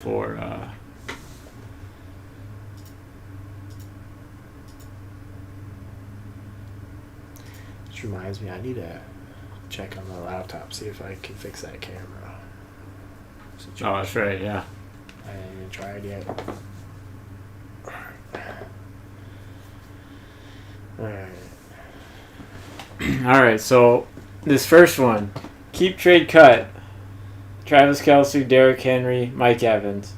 for Which reminds me, I need to check on the laptop, see if I can fix that camera. oh, that's right, yeah. I haven't even tried yet. Alright. All right, so this first one, keep trade cut. Travis Kelce, Derrick Henry, Mike Evans.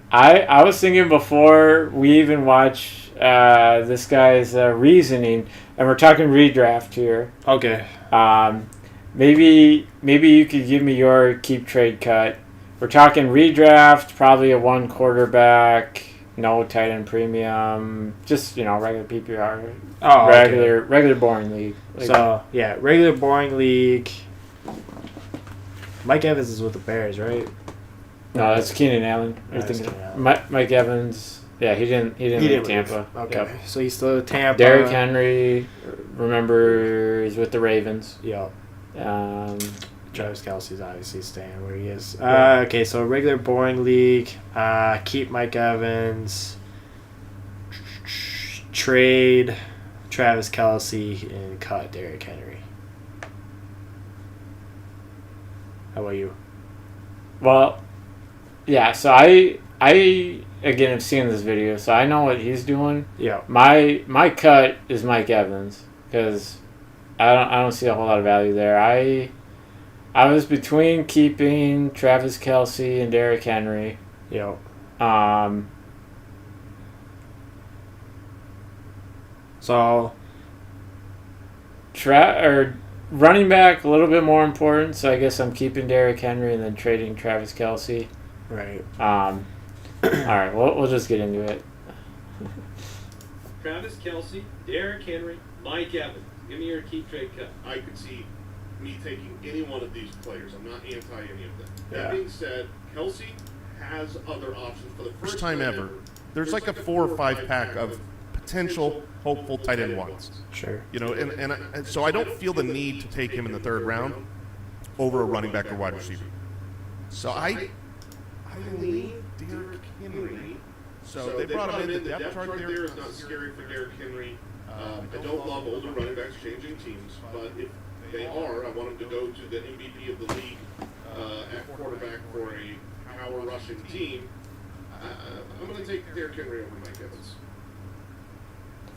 I was thinking before we even watch this guy's reasoning, and we're talking redraft here. Okay. Maybe you could give me your keep trade cut. We're talking redraft, probably a one quarterback, no tight end premium, just regular PPR, regular boring league. So yeah, regular boring league. Mike Evans is with the Bears, right? No, that's Keenan Allen. Mike Evans. Yeah, he didn't leave Tampa. Okay, Yep. so he's still at Tampa. Derrick Henry, remember, he's with the Ravens. Yep. Travis Kelce's obviously staying where he is. Okay, so regular boring league. Keep Mike Evans. Trade Travis Kelce and cut Derrick Henry. How about you? Well, yeah. So I again have seen this video, so I know what he's doing. Yeah. My cut is Mike Evans because I don't see a whole lot of value there. I was between keeping Travis Kelce and Derrick Henry. Yeah. So running back a little bit more important, so I guess I'm keeping Derrick Henry and then trading Travis Kelce. Right. All right, we'll just get into it. Travis Kelce, Derrick Henry, Mike Evans. Give me your keep trade cut. I could see me taking any one of these players. I'm not anti any of them. Yeah. That being said, Kelsey has other options for the First time ever. There's like a 4 or 5 pack of potential hopeful tight end ones. Sure. And so I don't feel the need to take him in the third round over a running back or wide receiver. So I lean Derrick Henry. So they brought him in. The depth chart there is not scary for Derrick Henry. I don't love older running backs changing teams, but if they are, I want him to go to the MVP of the league at quarterback for a power rushing team. I'm going to take Derrick Henry over Mike Evans.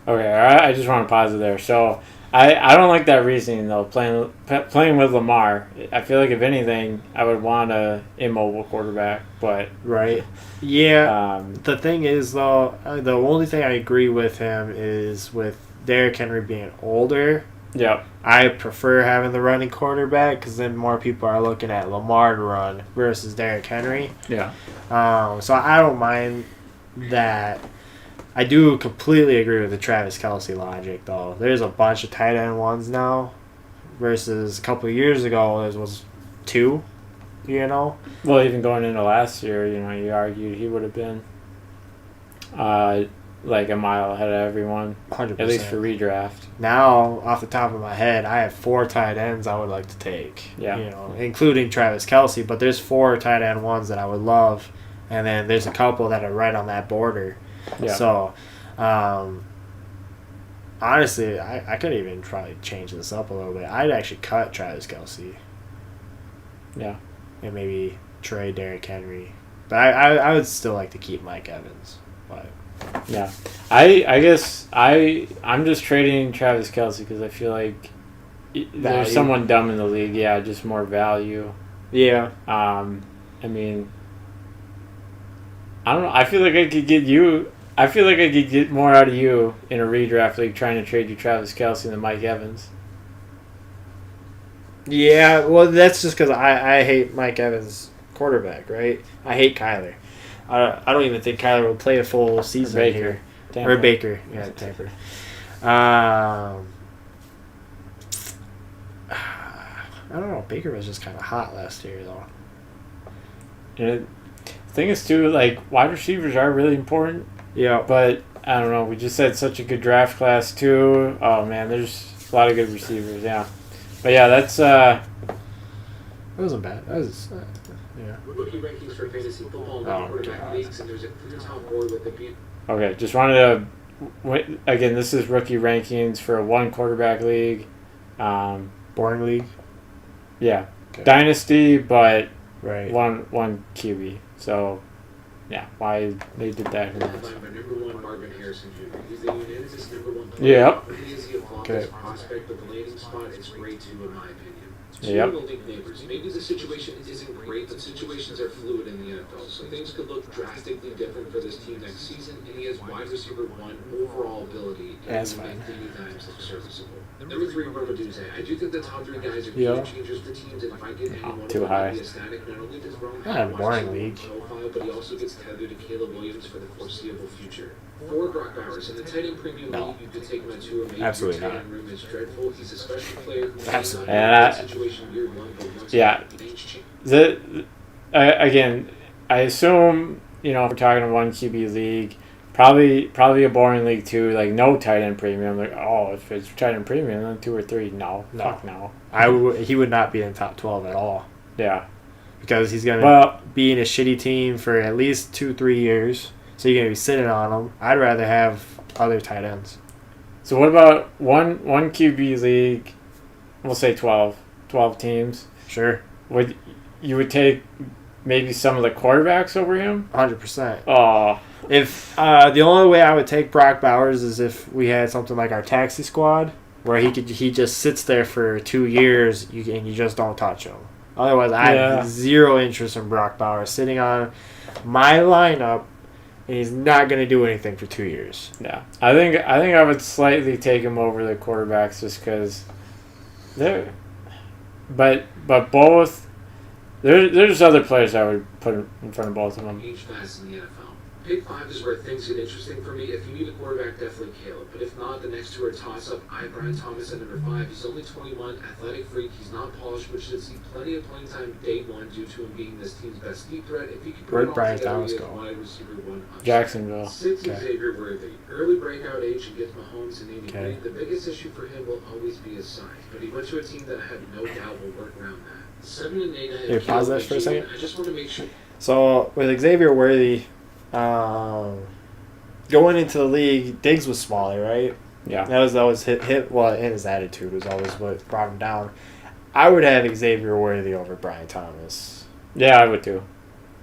Okay, all right. I just want to pause it there. So I don't like that reasoning though. Playing with Lamar, I feel like if anything, I would want a immobile quarterback. But right, yeah. The thing is though, the only thing I agree with him is with Derrick Henry being older. Yep. I prefer having the running quarterback because then more people are looking at Lamar to run versus Derrick Henry. Yeah. So I don't mind that. I do completely agree with the Travis Kelce logic, though. There's a bunch of tight end ones now versus a couple of years ago, there was 2, Well, even going into last year, you argued he would have been like a mile ahead of everyone. 100%. At least for redraft. Now, off the top of my head, I have 4 tight ends I would like to take. Yeah. Including Travis Kelce, but there's 4 tight end ones that I would love, and then there's a couple that are right on that border. Yeah. So, honestly, I could even try to change this up a little bit. I'd actually cut Travis Kelce. Yeah. And maybe trade Derrick Henry. But I would still like to keep Mike Evans. But yeah. I guess I'm just trading Travis Kelce because I feel like there's someone dumb in the league. Yeah, just more value. Yeah. I mean, I don't know. I feel like I could get more out of you in a redraft league trying to trade you Travis Kelce than Mike Evans. Yeah, well, that's just because I hate Mike Evans' quarterback, right? I hate Kyler. I don't even think Kyler will play a full season here. Tampa. Or Baker. Yeah, Tampa. I don't know. Baker was just kind of hot last year, though. The thing is, too, like, wide receivers are really important. Yeah. But, I don't know, we just had such a good draft class, too. Oh, man, there's a lot of good receivers, yeah. But, yeah, that's... It wasn't bad. That was... Yeah. Rookie rankings for fantasy football and Oh, quarterback God. leagues, and there's a clear top board with the beat. Okay, just wanted to. Again, this is rookie rankings for a one quarterback league. Boring league. Yeah, Okay. dynasty, but Right. one QB. So, yeah, why they did that? Who knows? Headlined by number 1 Marvin Harrison Jr. He's the unanimous number 1 player. Yep. Not only is he a flawless Okay. prospect, but the landing spot is great too, in my opinion. Two Yep. of the league neighbors. Maybe the situation isn't great, but situations are fluid in the NFL, so things could look drastically different for this team next season. And he has wide receiver 1 overall ability, and That's he will fine. make many times look serviceable. Number 3, Roma Duze. I do think the top 3 guys are Yeah. game changers for teams, and if I get anyone too who high. might be ecstatic, not only does Rome Not have a a boring wide league. receiver profile, but he also gets tethered to Caleb Williams for the foreseeable future. 4, Brock Bowers. In the tight end premium No. league, you could take him at 2 or maybe Absolutely your tight not. end room is dreadful. He's a special player who may Absolutely. not Yeah. be in a situation year 1, but once Yeah. things change. Again, I assume if we're talking a one QB league, probably a boring league too. Like no tight end premium. Like if it's tight end premium, then 2 or 3. No, No. fuck no. He would not be in top 12 at all Yeah. because he's gonna Well, be in a shitty team for at least 2-3 years. So you're gonna be sitting on him. I'd rather have other tight ends. so what about one QB league? We'll say 12 teams. Sure, Would you would take maybe some of the quarterbacks over him? 100%. Oh, If the only way I would take Brock Bowers is if we had something like our taxi squad, where he just sits there for 2 years and you just don't touch him. Otherwise, I Yeah. have zero interest in Brock Bowers sitting on my lineup, and he's not going to do anything for 2 years. yeah. I think I would slightly take him over the quarterbacks just because they're. But both. There's other players I would put in front of both of them. Age fast in the NFL. Pick 5 is where things get interesting for me. If you need a quarterback, definitely Caleb. But if not, the next 2 are toss-up. I have Brian Thomas at number 5. He's only 21, athletic freak. He's not polished, but should see plenty of playing time day 1 due to him being this team's best deep threat. If he can put Where'd it all Brian together, Thomas he has go? wide receiver 1 upside. Jacksonville. 6 Okay. Xavier Worthy. Early breakout age and gets Mahomes and Andy Okay. Reid. The biggest issue for him will always be his size, but he went to a team that I have no doubt will work around that. 7 and 8. I have Here, pause Caleb that for a Jr. second. I just want to make sure. So with Xavier Worthy, going into the league, Diggs was smaller, right? Yeah. That was always hit. Well, and his attitude was always what brought him down. I would have Xavier Worthy over Brian Thomas. Yeah, I would too.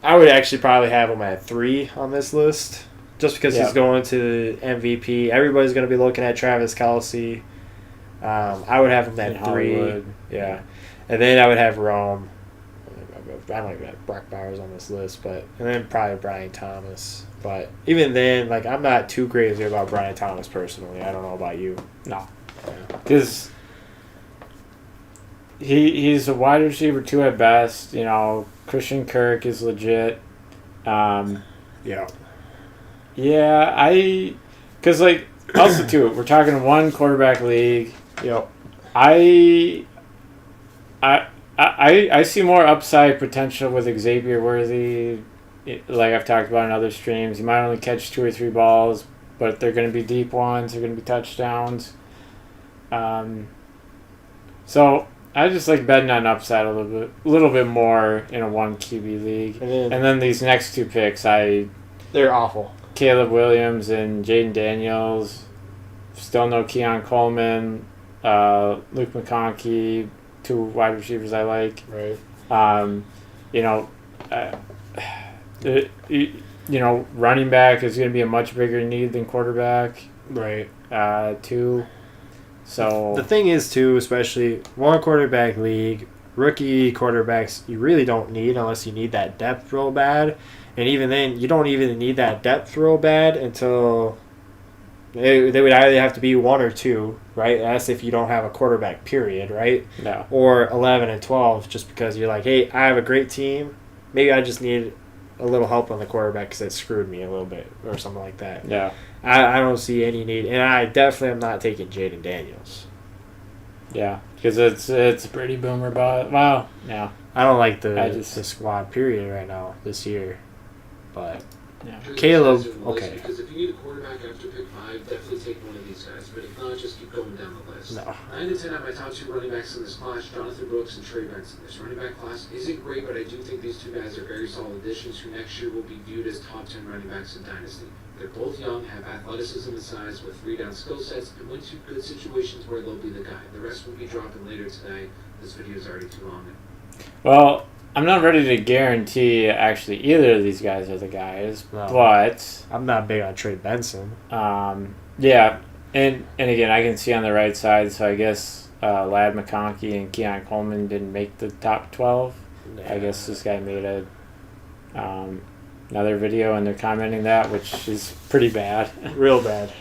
I would actually probably have him at 3 on this list, just because Yeah. he's going to MVP. Everybody's going to be looking at Travis Kelce. I would have him In at 3. Hollywood. Yeah, and then I would have Rome. I don't even have Brock Bowers on this list, and then probably Brian Thomas. But even then, I'm not too crazy about Brian Thomas personally. I don't know about you. No. Yeah. Because he's a wide receiver 2 at best. Christian Kirk is legit. Yeah. Yeah, because also too, we're talking one quarterback league. Yep. I see more upside potential with Xavier Worthy. Like I've talked about in other streams, he might only catch 2 or 3 balls, but they're going to be deep ones. They're going to be touchdowns. So I just like betting on upside a little bit more in a one QB league. And then these next 2 picks, they're awful. Caleb Williams and Jaden Daniels. Still no Keon Coleman, Luke McConkey, 2 wide receivers I like. Right. Running back is going to be a much bigger need than quarterback. Right. Too. So The thing is, too, especially one quarterback league, rookie quarterbacks, you really don't need unless you need that depth real bad. And even then, you don't even need that depth real bad until they would either have to be 1 or 2, right? That's if you don't have a quarterback, period, right? no. Or 11 and 12, just because you're like, hey, I have a great team. Maybe I just need a little help on the quarterback because it screwed me a little bit or something like that. Yeah. I don't see any need. And I definitely am not taking Jaden Daniels. Yeah. Because it's a pretty boomer, but wow. Yeah. I don't like I the just- squad period right now this year. But Yeah. Caleb, Because okay. if you need a quarterback after pick 5, definitely take one of these guys. But if not, just keep going down the list. No. 9 to 10 are my top 2 running backs in this class, Jonathan Brooks and Trey Benson. This running back class isn't great, but I do think these two guys are very solid additions who next year will be viewed as top 10 running backs in Dynasty. They're both young, have athleticism and size with 3-down skill sets, and went to good situations where they'll be the guy. The rest will be dropping later today. This video is already too long. Well, I'm not ready to guarantee actually either of these guys are the guys, No. but I'm not big on Trey Benson. yeah, and again, I can see on the right side, so I guess Lad McConkey and Keon Coleman didn't make the top 12. I guess this guy made another video and they're commenting that, which is pretty bad. Real bad.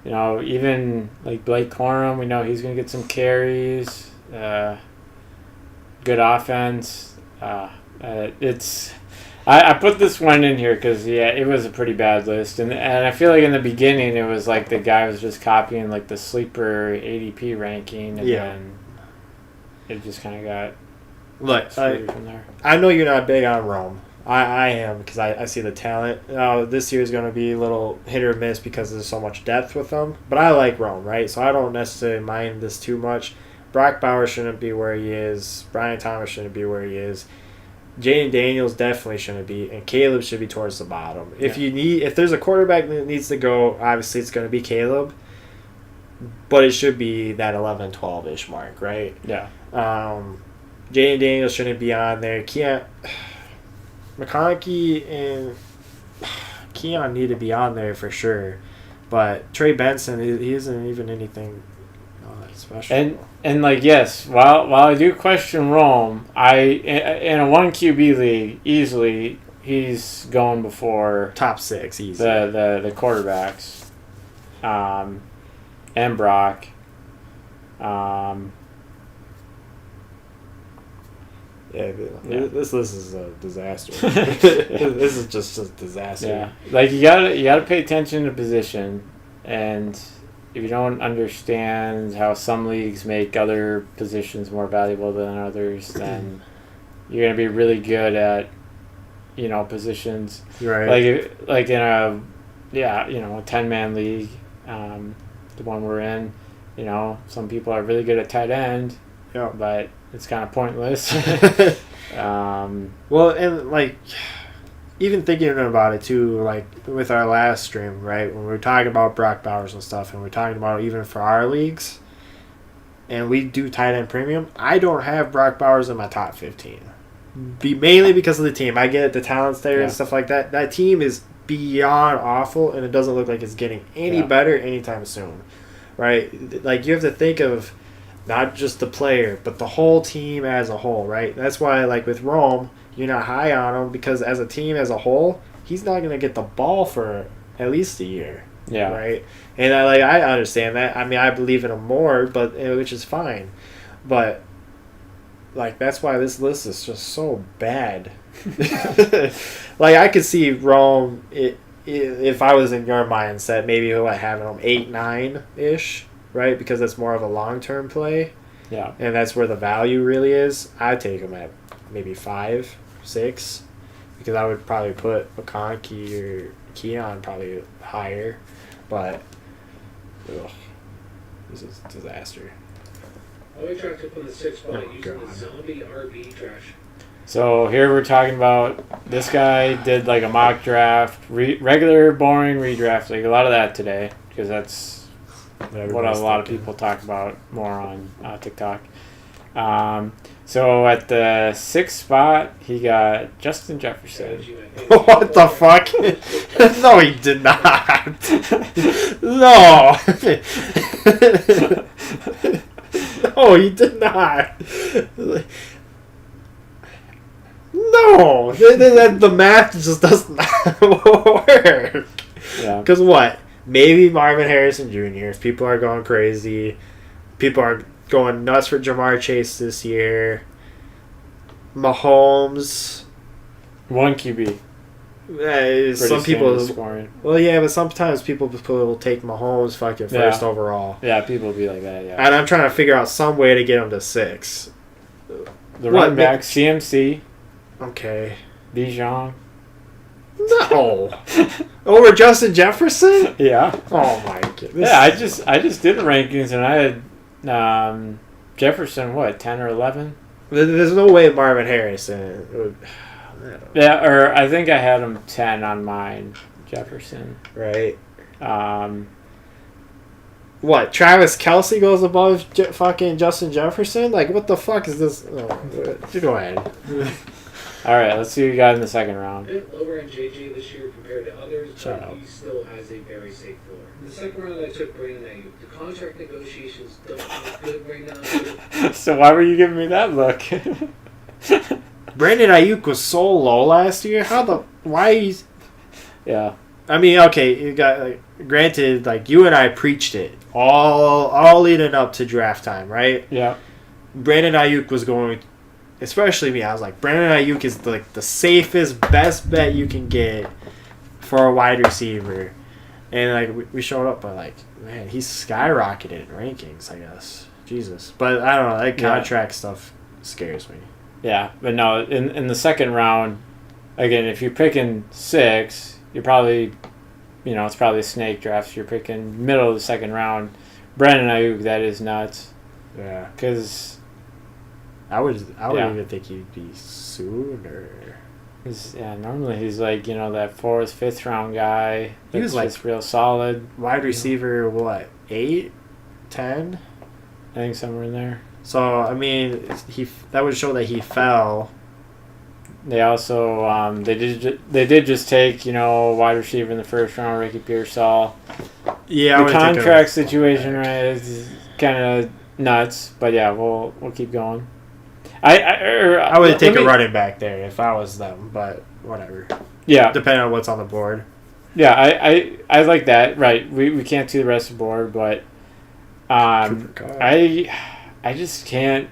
You know, even like Blake Corum, we know he's going to get some carries. Good offense. I put this one in here because, yeah, it was a pretty bad list. And I feel like in the beginning it was like the guy was just copying like the sleeper ADP ranking. And then it just kind of got screwed from there. I know you're not big on Rome. I am because I see the talent. This year is going to be a little hit or miss because there's so much depth with them. But I like Rome, right? So I don't necessarily mind this too much. Brock Bowers shouldn't be where he is. Brian Thomas shouldn't be where he is. Jaden Daniels definitely shouldn't be, and Caleb should be towards the bottom. If there's a quarterback that needs to go, obviously it's going to be Caleb, but it should be that 11, 12-ish mark, right? Yeah. Jaden Daniels shouldn't be on there. McConkey and Keon need to be on there for sure, but Trey Benson, he isn't even anything special. And like, yes, while I do question Rome, in a 1 QB league, easily he's going before top 6 easy. The quarterbacks, and Brock. This list is a disaster. This is just a disaster. Yeah, like you gotta pay attention to position, and if you don't understand how some leagues make other positions more valuable than others, then you're gonna be really good at, positions. Right. Like in a 10-man league, the one we're in, some people are really good at tight end. Yeah. But it's kind of pointless. Well, and like, even thinking about it too, like with our last stream, right, when we were talking about Brock Bowers and stuff, and we're talking about even for our leagues, and we do tight end premium, I don't have Brock Bowers in my top 15. Mainly because of the team. I get the talents there and stuff like that. That team is beyond awful, and it doesn't look like it's getting any better anytime soon, right? Like, you have to think of not just the player, but the whole team as a whole, right? That's why, like, with Rome, you're not high on him because as a team as a whole, he's not going to get the ball for at least a year. Yeah. Right? And I understand that. I mean, I believe in him more, but which is fine. But, like, that's why this list is just so bad. Like, I could see Rome, if I was in your mindset, maybe having him 8, 9-ish. Right, because that's more of a long-term play. Yeah. And that's where the value really is. I'd take him at maybe 5, 6, because I would probably put McConkey or Keon probably higher. But, this is a disaster. I would draft up on the 6th spot using the zombie RB trash. So here we're talking about this guy did like a mock draft, regular boring redraft, like a lot of that today, because that's what a lot of people talk about more on TikTok. So at the 6th spot, he got Justin Jefferson. What the fuck? No, he did not. No. No, he did not. No. The math just does not work. Yeah. Because what? Maybe Marvin Harrison Jr. if people are going crazy. People are going nuts for Jamar Chase this year. Mahomes. 1 QB. Some people scoring. Well, yeah, but sometimes people will take Mahomes fucking first overall. Yeah, people will be like that, yeah. And I'm trying to figure out some way to get him to 6. The running back, CMC. Okay. Bijan. No. Over Justin Jefferson? Yeah. Oh my goodness. Yeah, I just did the rankings and I had Jefferson, what, 10 or 11? There's no way Marvin Harrison would. Yeah, or I think I had him 10 on mine, Jefferson. Right. Um, What? Travis Kelce goes above fucking Justin Jefferson? Like, what the fuck is this? Oh, go ahead. all right, let's see what you got in the second round. A bit lower on JJ this year compared to others, Shut but up. he still has a very safe floor. In the second round, I took Brandon Ayuk. The contract negotiations don't look good right now. So why were you giving me that look? Brandon Ayuk was so low last year. Why he's. Yeah. I mean, okay, you got, like, granted, like, you and I preached it all leading up to draft time, right? Yeah. Brandon Ayuk was going, especially me, I was like, Brandon Ayuk is like the safest, best bet you can get for a wide receiver. And like we showed up, but like, man, he's skyrocketed in rankings, I guess. Jesus. But I don't know, that contract stuff scares me. Yeah, but no, in the second round, again, if you're picking 6, you're probably, it's probably a snake draft. So you're picking middle of the second round. Brandon Ayuk, that is nuts. Yeah. Because I would Yeah. even think he'd be sooner. normally he's like, that 4th, 5th round guy. He was that's like- just real solid. Wide receiver, what, 8, 10? I think somewhere in there. So, I mean, that would show that he fell. They also they did just take wide receiver in the first round, Ricky Pearsall. Yeah, I The would think contract situation right is kind of nuts, but yeah, we'll keep going. I would take a running back there if I was them, but whatever. Yeah, Depending on what's on the board. yeah, I like that. Right, we can't do the rest of the board, but I just can't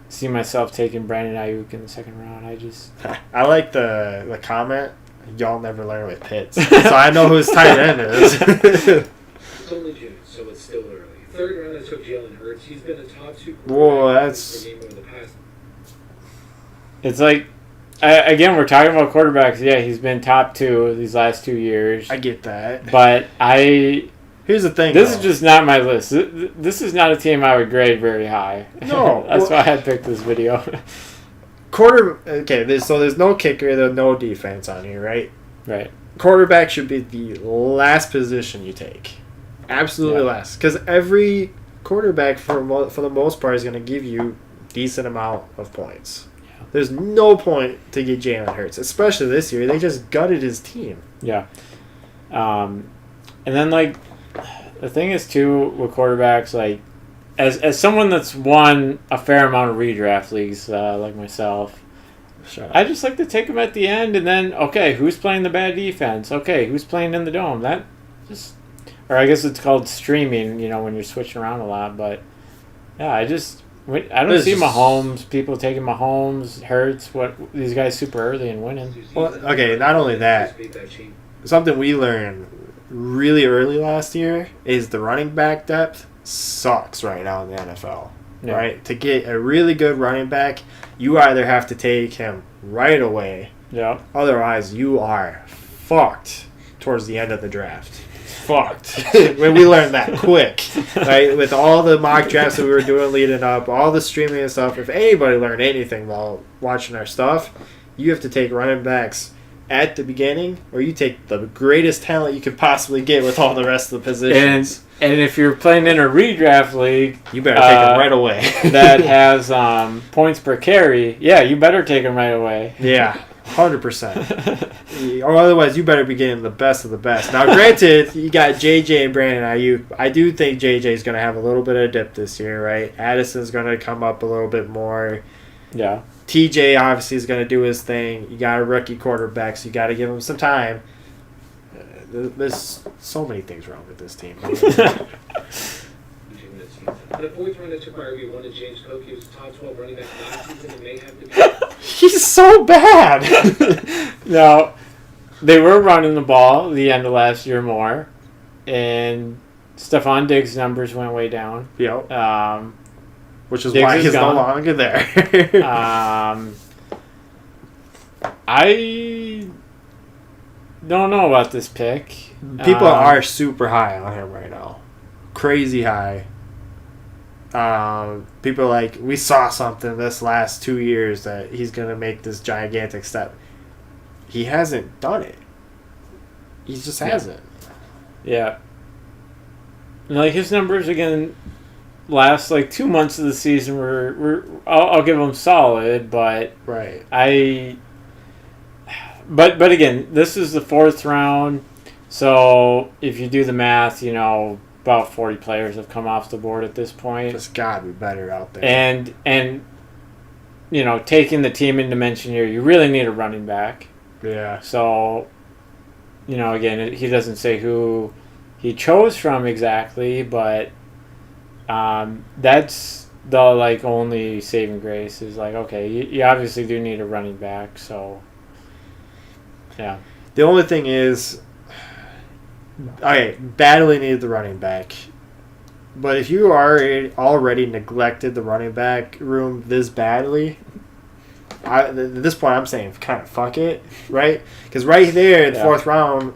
see myself taking Brandon Ayuk in the second round. I like the comment. Y'all never learn with Pitts, so I know who his tight end is. It's only June, so it's still early. Third round, I took Jalen Hurts. He's been a top 2 Whoa, quarterback that's- per game over the past. It's like, again, we're talking about quarterbacks. Yeah, he's been top 2 these last 2 years. I get that. But Here's the thing. this though. is just not my list. This is not a team I would grade very high. No, That's why I picked this video. Okay, there's no kicker, there's no defense on here, right? Right. Quarterback should be the last position you take. Absolutely Yeah. last. Because every quarterback, for the most part, is going to give you decent amount of points. Yeah. There's no point to get Jalen Hurts, especially this year. They just gutted his team. Yeah. And then, like, the thing is, too, with quarterbacks, like, as someone that's won a fair amount of redraft leagues, like myself, Shut I just like to take them at the end, and then, okay, who's playing the bad defense? Okay, who's playing in the dome? That just, or I guess it's called streaming, when you're switching around a lot. But yeah, I don't see Mahomes. People taking Mahomes, Hurts. These guys super early and winning. Well, okay, not only that, something we learned really early last year is the running back depth sucks right now in the NFL. Yeah. Right? To get a really good running back, you either have to take him right away, Yeah. otherwise you are fucked towards the end of the draft. Fucked. When we learned that quick, right? With all the mock drafts that we were doing leading up, all the streaming and stuff, if anybody learned anything while watching our stuff, you have to take running backs at the beginning, or you take the greatest talent you could possibly get with all the rest of the positions. And if you're playing in a redraft league, You better take them right away. that has points per carry, yeah, you better take them right away. Yeah, 100%. Or otherwise, you better be getting the best of the best. Now, granted, you got JJ and Brandon Ayuk. I do think JJ is going to have a little bit of dip this year, right? Addison's going to come up a little bit more. Yeah. TJ obviously is going to do his thing. You got a rookie quarterback, so you got to give him some time. There's so many things wrong with this team. In the fourth round, I took my RB1 to James Cook. He was a top 12 running back last season and may have to be. He's so bad. Now, they were running the ball the end of last year more, and Stephon Diggs' numbers went way down. Yep. Which is Diggs why is he's no gone. longer there. don't know about this pick. People are super high on him right now. Crazy high. People are like, we saw something this last 2 years that he's going to make this gigantic step. He hasn't done it. He just hasn't. Yeah. Like, his numbers, again, last, 2 months of the season were I'll give him solid, but... Right. But again, this is the 4th round, so if you do the math, about 40 players have come off the board at this point. Just got to be better out there. And taking the team into mention here, you really need a running back. Yeah. So, again, he doesn't say who he chose from exactly, but that's the only saving grace is okay, you obviously do need a running back, so yeah. The only thing is, okay, badly needed the running back. But if you already neglected the running back room this badly, at this point I'm saying kind of fuck it, right? Because right there in the 4th round,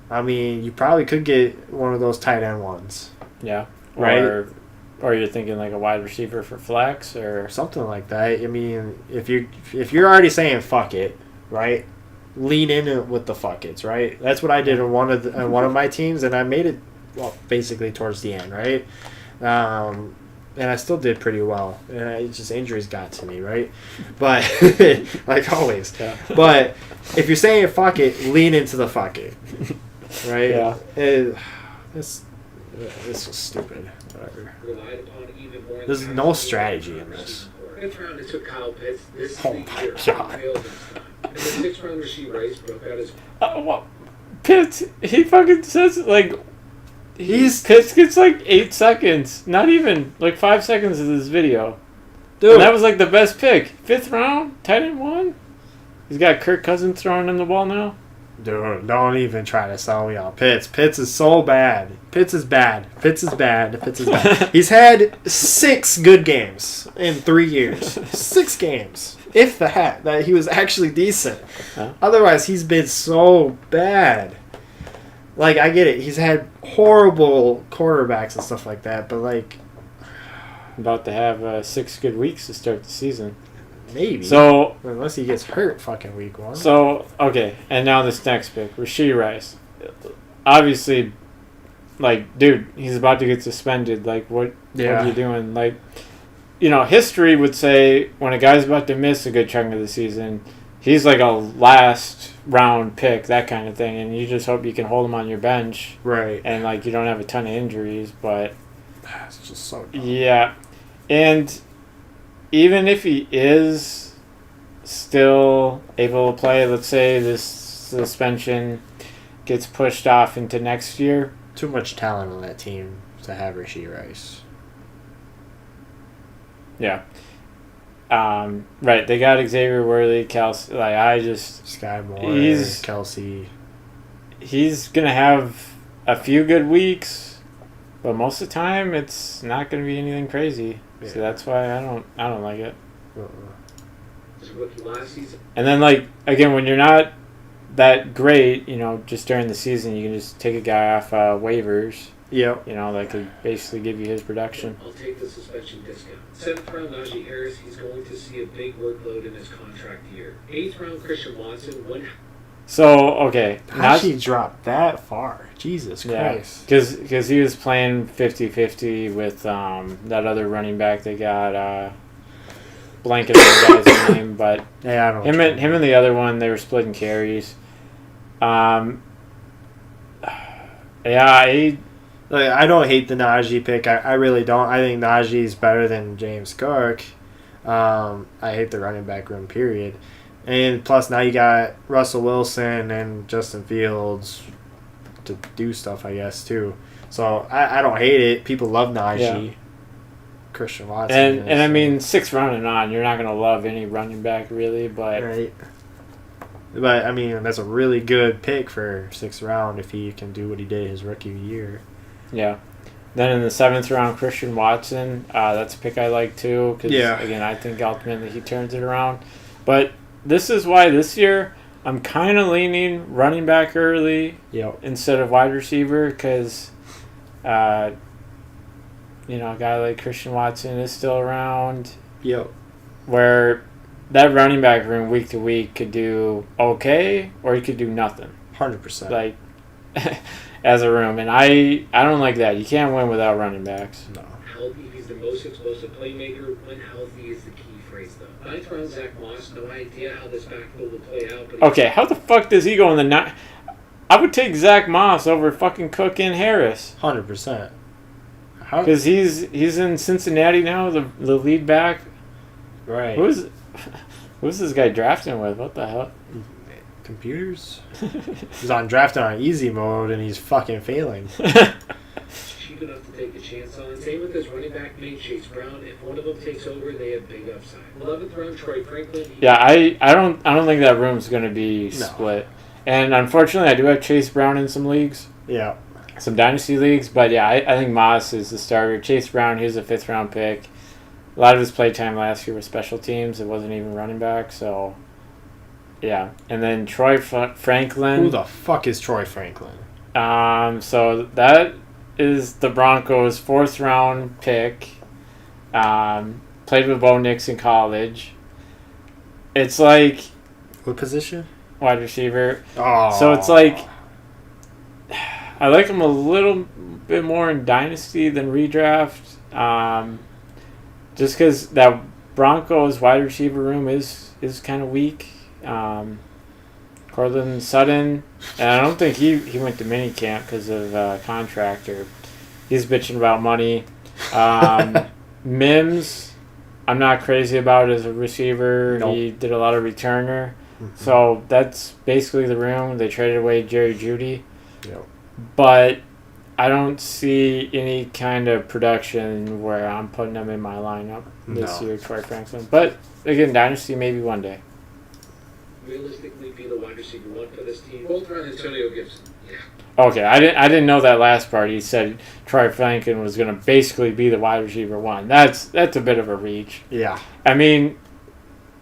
I mean, you probably could get one of those tight end ones. Yeah. Right? Or you're thinking a wide receiver for flex or something like that. I mean, if you're already saying fuck it, right? Lean in it with the fuck it's, right? That's what I did in one of my teams, and I made it basically towards the end, right? And I still did pretty well. It's just injuries got to me, right? But like always. Yeah. But if you're saying fuck it, lean into the fuck it, right? Yeah. This was stupid. Whatever. Relied upon even more. There's no strategy in this. 5th round, it took Kyle Pitts. This is Oh the my year. God. Failed this time. And the 6th round, Rasheed Rice broke out his. Pitts, he fucking says Pitts gets 8 seconds, not even 5 seconds of this video. Dude, And that was the best pick. 5th round, tight end 1. He's got Kirk Cousins throwing him the ball now. dude, don't even try to sell me on Pitts. Pitts is so bad. Pitts is bad. He's had 6 good games in 3 years. 6 games. If that he was actually decent. Huh? Otherwise, he's been so bad. I get it. He's had horrible quarterbacks and stuff like that, but About to have 6 good weeks to start the season. maybe. So, unless he gets hurt fucking week 1. So, okay, and now this next pick, Rasheed Rice. Obviously, dude, he's about to get suspended. What are you doing? History would say when a guy's about to miss a good chunk of the season, he's a last round pick, that kind of thing, and you just hope you can hold him on your bench. Right. And, you don't have a ton of injuries, but... It's just so dumb. Yeah. And even if he is still able to play, let's say this suspension gets pushed off into next year. Too much talent on that team to have Rasheed Rice. Yeah. Right, they got Xavier Worthy, Kelsey. Sky Moore, Kelsey. He's gonna have a few good weeks, but most of the time it's not gonna be anything crazy. Yeah. So that's why I don't like it. His rookie last season. And then again, when you're not that great, just during the season, you can just take a guy off waivers. Yep. That could basically give you his production. I'll take the suspension discount. 7th round, Najee Harris. He's going to see a big workload in his contract year. 8th round, Christian Watson. So, okay. How'd she drop that far? Jesus Christ. Because he was playing 50-50 with that other running back they got, blanket on the guy's name, but Yeah, I don't him and the other one, they were splitting carries. I don't hate the Najee pick. I really don't. I think Najee's better than James Cook. I hate the running back room, period. And plus now you got Russell Wilson and Justin Fields to do stuff, I guess, too. So I don't hate it. People love Najee. Yeah. Christian Watson. And I mean, 6th round and on, you're not going to love any running back, really, but... Right. But, I mean, that's a really good pick for 6th round if he can do what he did his rookie year. Yeah. Then in the 7th round, Christian Watson. That's a pick I like, too, because, again, I think ultimately he turns it around. But this is why this year I'm kind of leaning running back early Yep. instead of wide receiver because, a guy like Christian Watson is still around. Yep. Where that running back room week to week could do okay or he could do nothing. 100%. Like as a room, and I don't like that. You can't win without running backs. No. Healthy, he's the most explosive playmaker. When healthy is the key phrase, though. Ninth round, Zach Moss. No idea how this backfield will play out. But Okay, how the fuck does he go in the night? I would take Zach Moss over fucking Cook and Harris 100%. How? because he's in Cincinnati now, the lead back. Right. Who's this guy drafting with? What the hell? Computers? He's on drafting on easy mode and he's fucking failing. cheap enough to take a chance on. Same with his running back mate, Chase Brown. If one of them takes over, they have big upside. 11th round, Troy Franklin. Yeah, I don't think that room's gonna be No. split. And unfortunately, I do have Chase Brown in some leagues, Yeah. some dynasty leagues. But yeah, I think Moss is the starter. Chase Brown, he was a 5th round pick. A lot of his play time last year was special teams. It wasn't even running back. So yeah, and then Troy Franklin. Who the fuck is Troy Franklin? So that is the Broncos' 4th round pick. Played with Bo Nix in college. It's like What position? wide receiver. Oh. So it's like I like him a little bit more in dynasty than redraft. Just because that Broncos wide receiver room is kind of weak. Cortland Sutton, and I don't think he went to minicamp because of contract or he's bitching about money. Mims, I'm not crazy about as a receiver. Nope. He did a lot of returner. So that's basically the room. They traded away Jerry Jeudy. Yep. But I don't see any kind of production where I'm putting them in my lineup this No. year, Troy Franklin. But again, dynasty maybe one day. Realistically, be the wide receiver one for this team. Both around Antonio Gibson. Yeah. Okay, I didn't know that last part. He said Troy Franklin was going to basically be the wide receiver one. That's a bit of a reach. Yeah. I mean,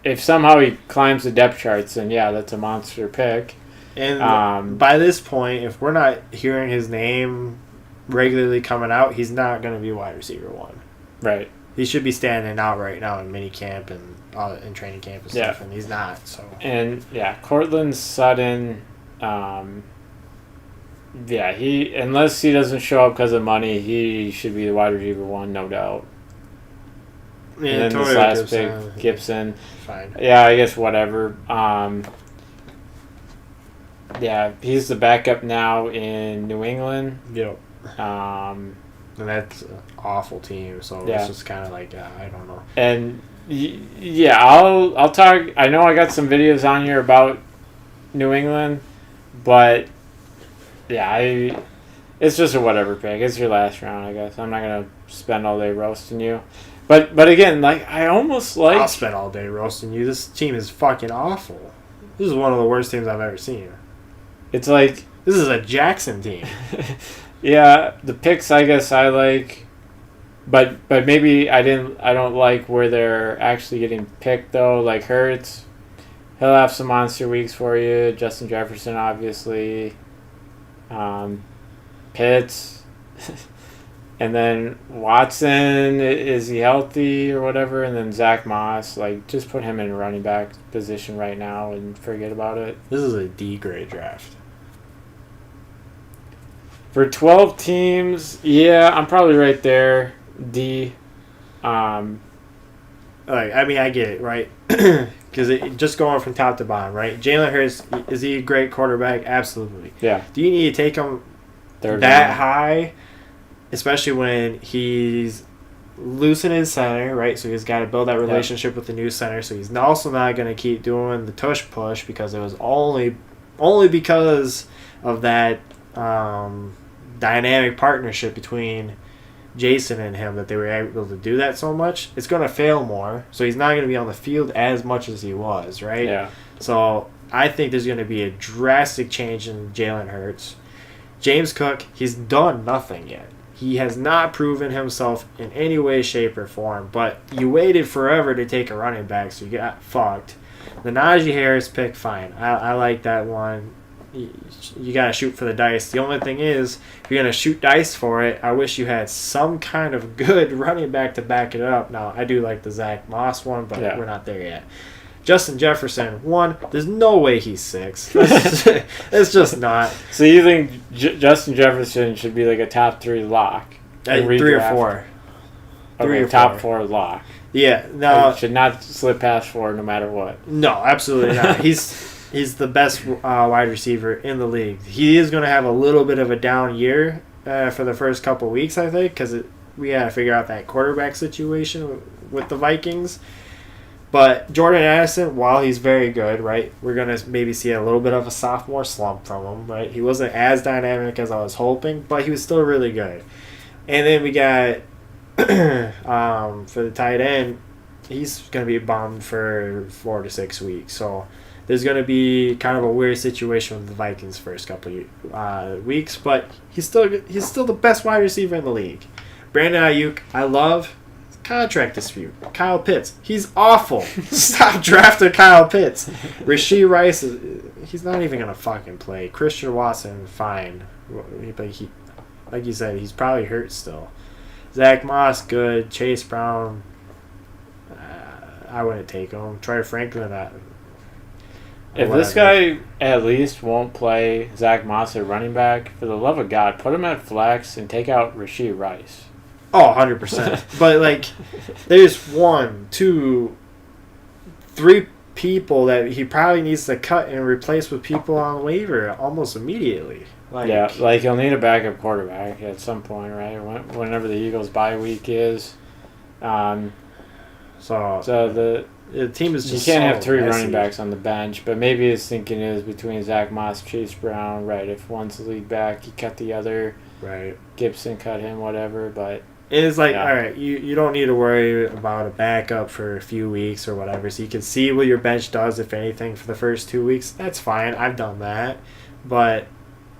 if somehow he climbs the depth charts, then yeah, that's a monster pick. And by this point, if we're not hearing his name regularly coming out, he's not going to be wide receiver one. Right. He should be standing out right now in mini camp and in training camp and stuff, Yeah. and he's not. So And yeah, Cortland Sutton, he unless he doesn't show up because of money, he should be the wide receiver one, no doubt. yeah, And then this Antonio last Gibson, pick, Gibson. fine. Yeah, I guess whatever. Yeah, he's the backup now in New England. Yep. Um, And that's an awful team. So Yeah. it's just kind of like I don't know. and yeah, I'll talk. I know I got some videos on here about New England, but yeah, it's just a whatever pick. It's your last round, I guess. I'm not gonna spend all day roasting you, but again, like I almost like. I'll spend all day roasting you. This team is fucking awful. This is one of the worst teams I've ever seen. It's like. This is a Jackson team. Yeah, the picks I guess I like, but maybe I don't like where they're actually getting picked though. Like Hurts, he'll have some monster weeks for you. Justin Jefferson, obviously, Pitts, and then Watson. Is he healthy or whatever? And then Zach Moss. Like just put him in a running back position right now and forget about it. This is a D grade draft. For 12 teams, yeah, I'm probably right there. D. Like, I mean, I get it, right? Because just going from top to bottom, right? Jalen Hurts, is he a great quarterback? Absolutely. Yeah. Do you need to take him Third that round. high, especially when he's loosening center, right? So he's got to build that relationship with the new center. So he's also not going to keep doing the tush push because it was only because of that dynamic partnership between Jason and him that they were able to do that so much. It's going to fail more, so he's not going to be on the field as much as he was, right? Yeah. So I think there's going to be a drastic change in Jalen Hurts. James Cook, he's done nothing yet. He has not proven himself in any way, shape, or form, but you waited forever to take a running back, so you got fucked. The Najee Harris pick, fine. I like that one. You got to shoot for the dice. The only thing is, if you're going to shoot dice for it, I wish you had some kind of good running back to back it up. Now, I do like the Zach Moss one, but we're not there yet. Justin Jefferson, 1. There's no way he's 6. It's just not. So you think Justin Jefferson should be like a top 3 lock? 3 or 4. Okay, or top 4. 4 lock. Yeah, no. Should not slip past 4 no matter what. No, absolutely not. He's the best wide receiver in the league. He is going to have a little bit of a down year for the first couple weeks, I think, because we had to figure out that quarterback situation with the Vikings. But Jordan Addison, while he's very good, right, we're going to maybe see a little bit of a sophomore slump from him, right? He wasn't as dynamic as I was hoping, but he was still really good. And then we got, for the tight end, he's going to be bummed for 4 to 6 weeks. So there's going to be kind of a weird situation with the Vikings first couple of weeks, but he's still the best wide receiver in the league. Brandon Ayuk, I love. Contract dispute. Kyle Pitts, he's awful. Stop drafting Kyle Pitts. Rashee Rice, he's not even going to fucking play. Christian Watson, fine. But he, like you said, he's probably hurt still. Zach Moss, good. Chase Brown, I wouldn't take him. Troy Franklin, if this guy at least won't play Zach Moss at running back, for the love of God, put him at flex and take out Rashee Rice. Oh, 100%. But, like, there's 1, 2, 3 people that he probably needs to cut and replace with people on waiver almost immediately. Yeah, like he'll need a backup quarterback at some point, right? Whenever the Eagles' bye week is. So the team is just you can't have 3 messy. running backs on the bench, but maybe his thinking is between Zach Moss, Chase Brown, right? If one's the lead back, you cut the other. Right. Gibson cut him, whatever, but... It's like, all right, you don't need to worry about a backup for a few weeks or whatever, so you can see what your bench does, if anything, for the first 2 weeks. That's fine. I've done that. But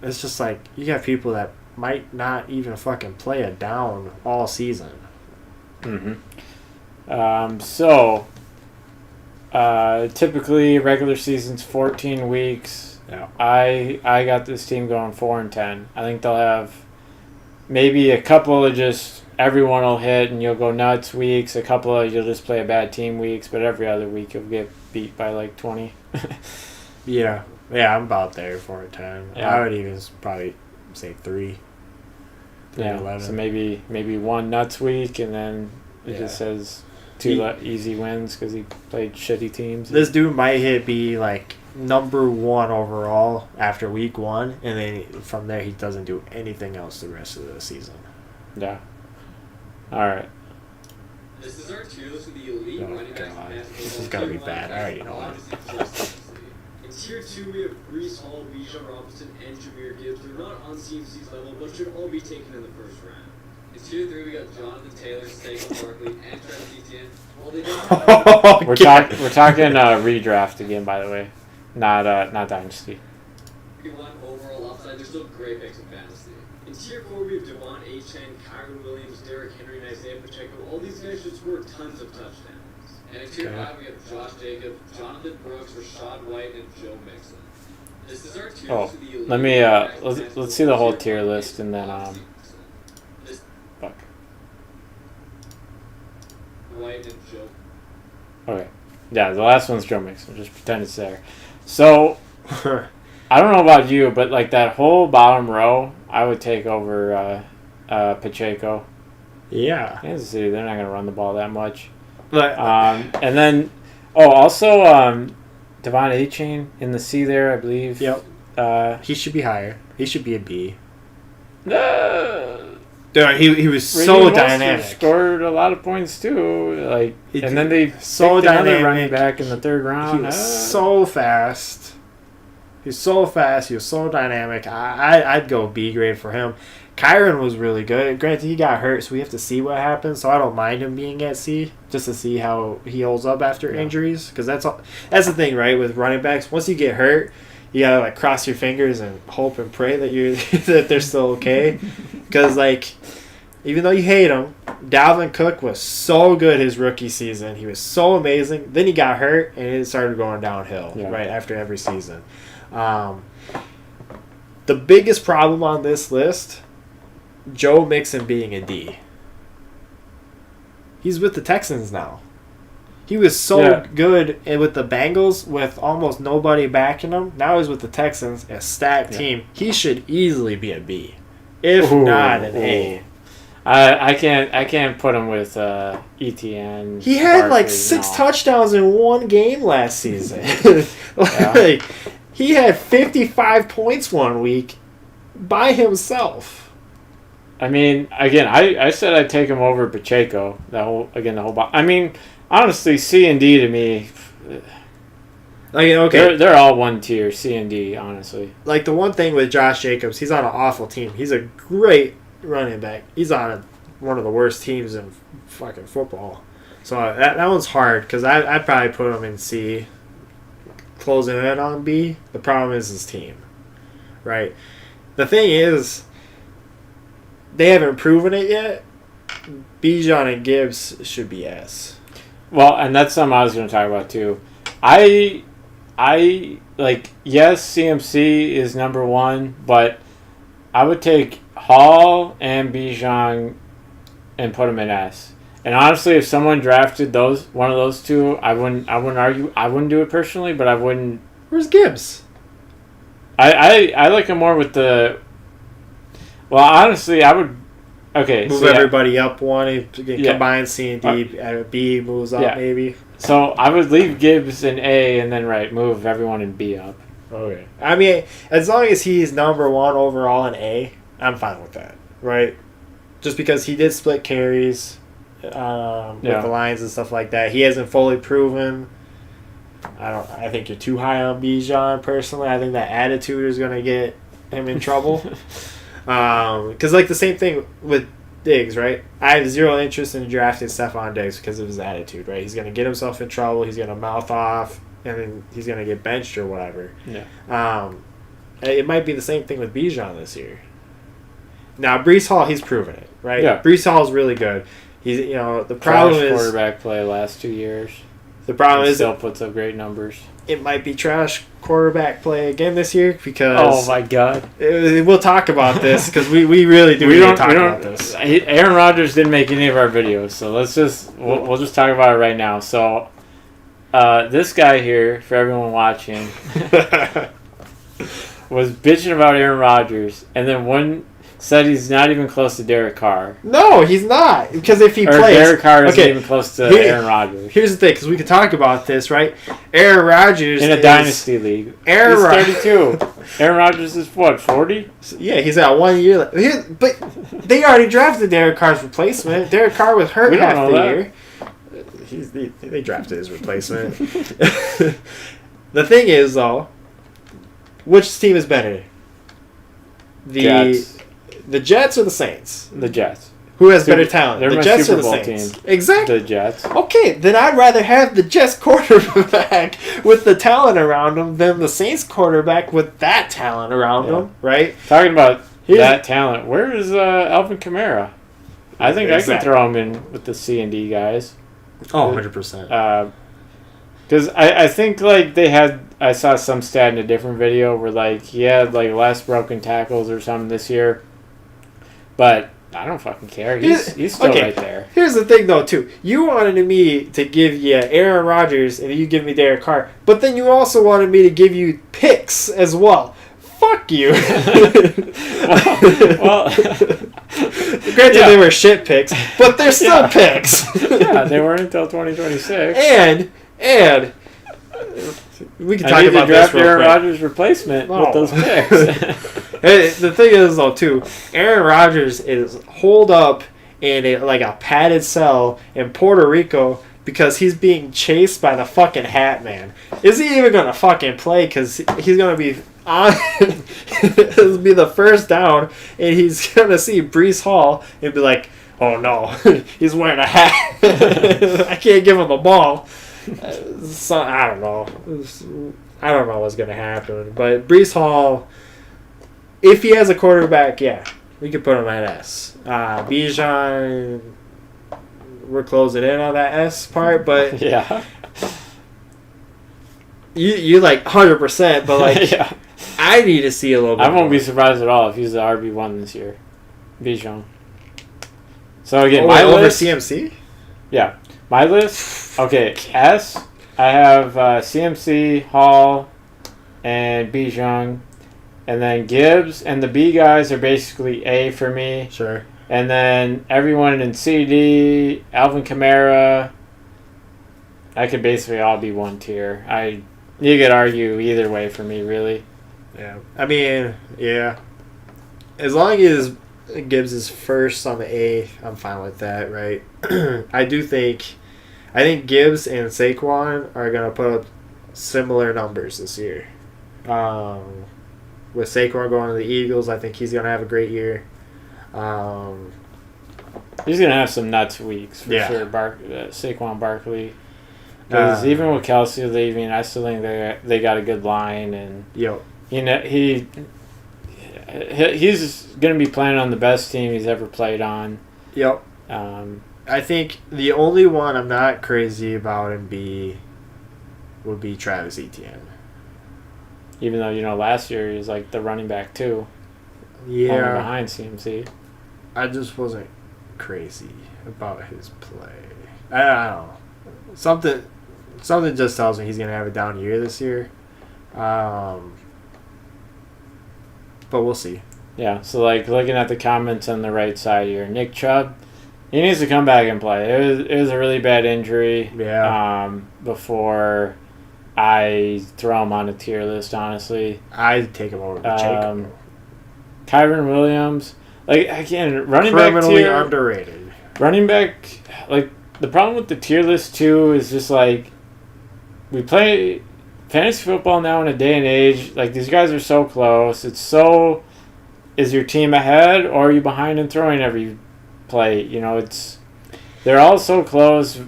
it's just like, you got people that might not even fucking play a down all season. Mm-hmm. Typically, regular season's 14 weeks. Yeah. I got this team going 4-10. I think they'll have maybe a couple of just... Everyone will hit and you'll go nuts weeks. A couple of you'll just play a bad team weeks, but every other week you'll get beat by like 20. Yeah, I'm about there 4-10. Yeah. I would even probably say 3. Yeah, 11. so maybe 1 nuts week, and then it just says 2 easy wins because he played shitty teams. This dude might be like number 1 overall after week 1, and then from there he doesn't do anything else the rest of the season. Yeah. All right. This is our tier list of the elite running backs. God. This is gonna be bad. I already know it. In tier 2, we have Breece Hall, Bijan Robinson, and Jahmyr Gibbs. They're not on CMC's level, but should all be taken in the first round. In tier 3, we got Jonathan Taylor, Saquon Barkley, and Travis Etienne. While they don't We're talking redraft again, by the way, not dynasty. overall upside, they're still great picks in fantasy. In tier 4, we have Devon Achane, Kyron Williams, Derrick Henry, and Isaiah Pacheco. All these guys should score tons of touchdowns. And in tier 5, we have Josh Jacobs, Jonathan Brooks, Rashad White, and Joe Mixon. This is our tier list of the elite. Let me let's see the whole tier list and then fuck. White and Joe. Okay. Yeah, the last one's Joe Mixon. Just pretend it's there. So I don't know about you, but like that whole bottom row, I would take over Pacheco. Yeah. Kansas City, they're not going to run the ball that much. But, And then, also Devon Achane in the C there, I believe. Yep. He should be higher. He should be a B. Dude, he was so dynamic. Scored a lot of points too. And then they so picked another dynamic. running back in the third round. He was so fast. He was so fast. He was so dynamic. I'd go B grade for him. Kyron was really good. Granted, he got hurt, so we have to see what happens. So I don't mind him being at C, just to see how he holds up after injuries. Because that's the thing, right? With running backs, once you get hurt, you gotta like cross your fingers and hope and pray that that they're still okay. Because even though you hate him, Dalvin Cook was so good his rookie season. He was so amazing. Then he got hurt, and it started going downhill right after every season. The biggest problem on this list, Joe Mixon being a D. He's with the Texans now. He was so good with the Bengals with almost nobody backing him. Now he's with the Texans, a stacked team. He should easily be a B, if not an A. I can't put him with ETN. He had Barkley, 6 touchdowns in one game last season. He had 55 points one week by himself. I mean, again, I said I'd take him over Pacheco. I mean, honestly, C and D to me, okay, they're all one tier, C and D, honestly. Like the one thing with Josh Jacobs, he's on an awful team. He's a great running back. He's on one of the worst teams in fucking football. So that one's hard because I'd probably put him in C, closing in on B. The problem is his team, right? The thing is, they haven't proven it yet. Bijan and Gibbs should be S. Well, and that's something I was going to talk about too. I yes, CMC is number 1, but I would take Hall and Bijan and put them in S. And honestly, if someone drafted one of those two, I wouldn't argue. I wouldn't do it personally, but I wouldn't. Where's Gibbs? I like him more with the. Well, honestly, I would. Okay, move everybody up one. Combine C and D. B moves up maybe. So I would leave Gibbs in A and then move everyone in B up. Okay. I mean, as long as he's number 1 overall in A, I'm fine with that, right? Just because he did split carries with the Lions and stuff like that. He hasn't fully proven. I think you're too high on Bijan personally. I think that attitude is going to get him in trouble. Because the same thing with Diggs, right? I have zero interest in drafting Stephon Diggs because of his attitude, right? He's going to get himself in trouble. He's going to mouth off, and then he's going to get benched or whatever. Yeah. It might be the same thing with Bijan this year. Now, Breece Hall, he's proven it, right? Yeah. Breece Hall is really good. He's, the problem is quarterback play last 2 years. The problem is still puts up great numbers. It might be trash quarterback play again this year because. Oh my God! We'll talk about this because we really do. We don't talk about this. Aaron Rodgers didn't make any of our videos, so let's we'll just talk about it right now. So, this guy here, for everyone watching, was bitching about Aaron Rodgers, and then said he's not even close to Derek Carr. No, he's not. Because if he plays... Derek Carr isn't even close to Aaron Rodgers. Here's the thing, because we can talk about this, right? Aaron Rodgers in a dynasty league. He's 32. Aaron Rodgers is what, 40? Yeah, he's at 1 year. But they already drafted Derek Carr's replacement. Derek Carr was hurt half the year. They drafted his replacement. The thing is, though, which team is better? The Jets or the Saints? The Jets. Who has better talent? They're the my Jets Super or the Bowl Saints? team. Exactly. The Jets. Okay, then I'd rather have the Jets quarterback with the talent around him than the Saints quarterback with that talent around him, right? Talking about that talent, where is Alvin Kamara? I think I can throw him in with the C and D guys. Oh, 100%. Because I think I saw some stat in a different video where he had less broken tackles or something this year. But I don't fucking care. He's still right there. Here's the thing, though, too. You wanted me to give you Aaron Rodgers and you give me Derek Carr. But then you also wanted me to give you picks as well. Fuck you. well granted, they were shit picks, but they're still picks. Yeah, they weren't until 2026. And we can talk about draft this real Aaron quick. Rodgers replacement with those picks. Hey, the thing is, though, too, Aaron Rodgers is holed up in a padded cell in Puerto Rico because he's being chased by the fucking Hat Man. Is he even going to fucking play? Because he's going to be on... It'll be the first down, and he's going to see Breece Hall and be like, oh, no, he's wearing a hat. I can't give him the ball. So, I don't know. I don't know what's going to happen. But Breece Hall... If he has a quarterback, we could put him at S. Bijan, we're closing in on that S part, but Yeah. you like 100%, but like Yeah. I need to see a little bit I won't be more. surprised at all if he's the RB1 this year. Bijan. So again, Over my list. CMC? Yeah, my list. Okay, S. I have CMC, Hall, and Bijan, and then Gibbs and the B guys are basically A for me, Sure. and then everyone in CD, Alvin Kamara. I could basically all be one tier. You could argue either way for me, really. Yeah. I mean, yeah. As long as Gibbs is first on the A, I'm fine with that, right? I think Gibbs and Saquon are going to put up similar numbers this year. With Saquon going to the Eagles, I think he's going to have a great year. He's gonna have some nuts weeks for Yeah. sure. Saquon Barkley. Because even with Kelsey leaving, I still think they got a good line, and Yo. he's gonna be playing on the best team he's ever played on. Yep. I think the only one I'm not crazy about in B would be Travis Etienne. Even though last year he was like the running back too, only Yeah. behind CMC. I just wasn't crazy about his play. I don't know. Something just tells me he's going to have a down year this year. But we'll see. Yeah, so like looking at the comments on the right side here, Nick Chubb, he needs to come back and play. It was a really bad injury. Yeah. Before I throw him on a tier list, honestly. I'd take him over to Jacob. Kyron Williams, like again, running back Criminally tier. underrated. Running back, like the problem with the tier list too is just like we play fantasy football now in a day and age. Like these guys are so close. Is your team ahead or are you behind in throwing every play? They're all so close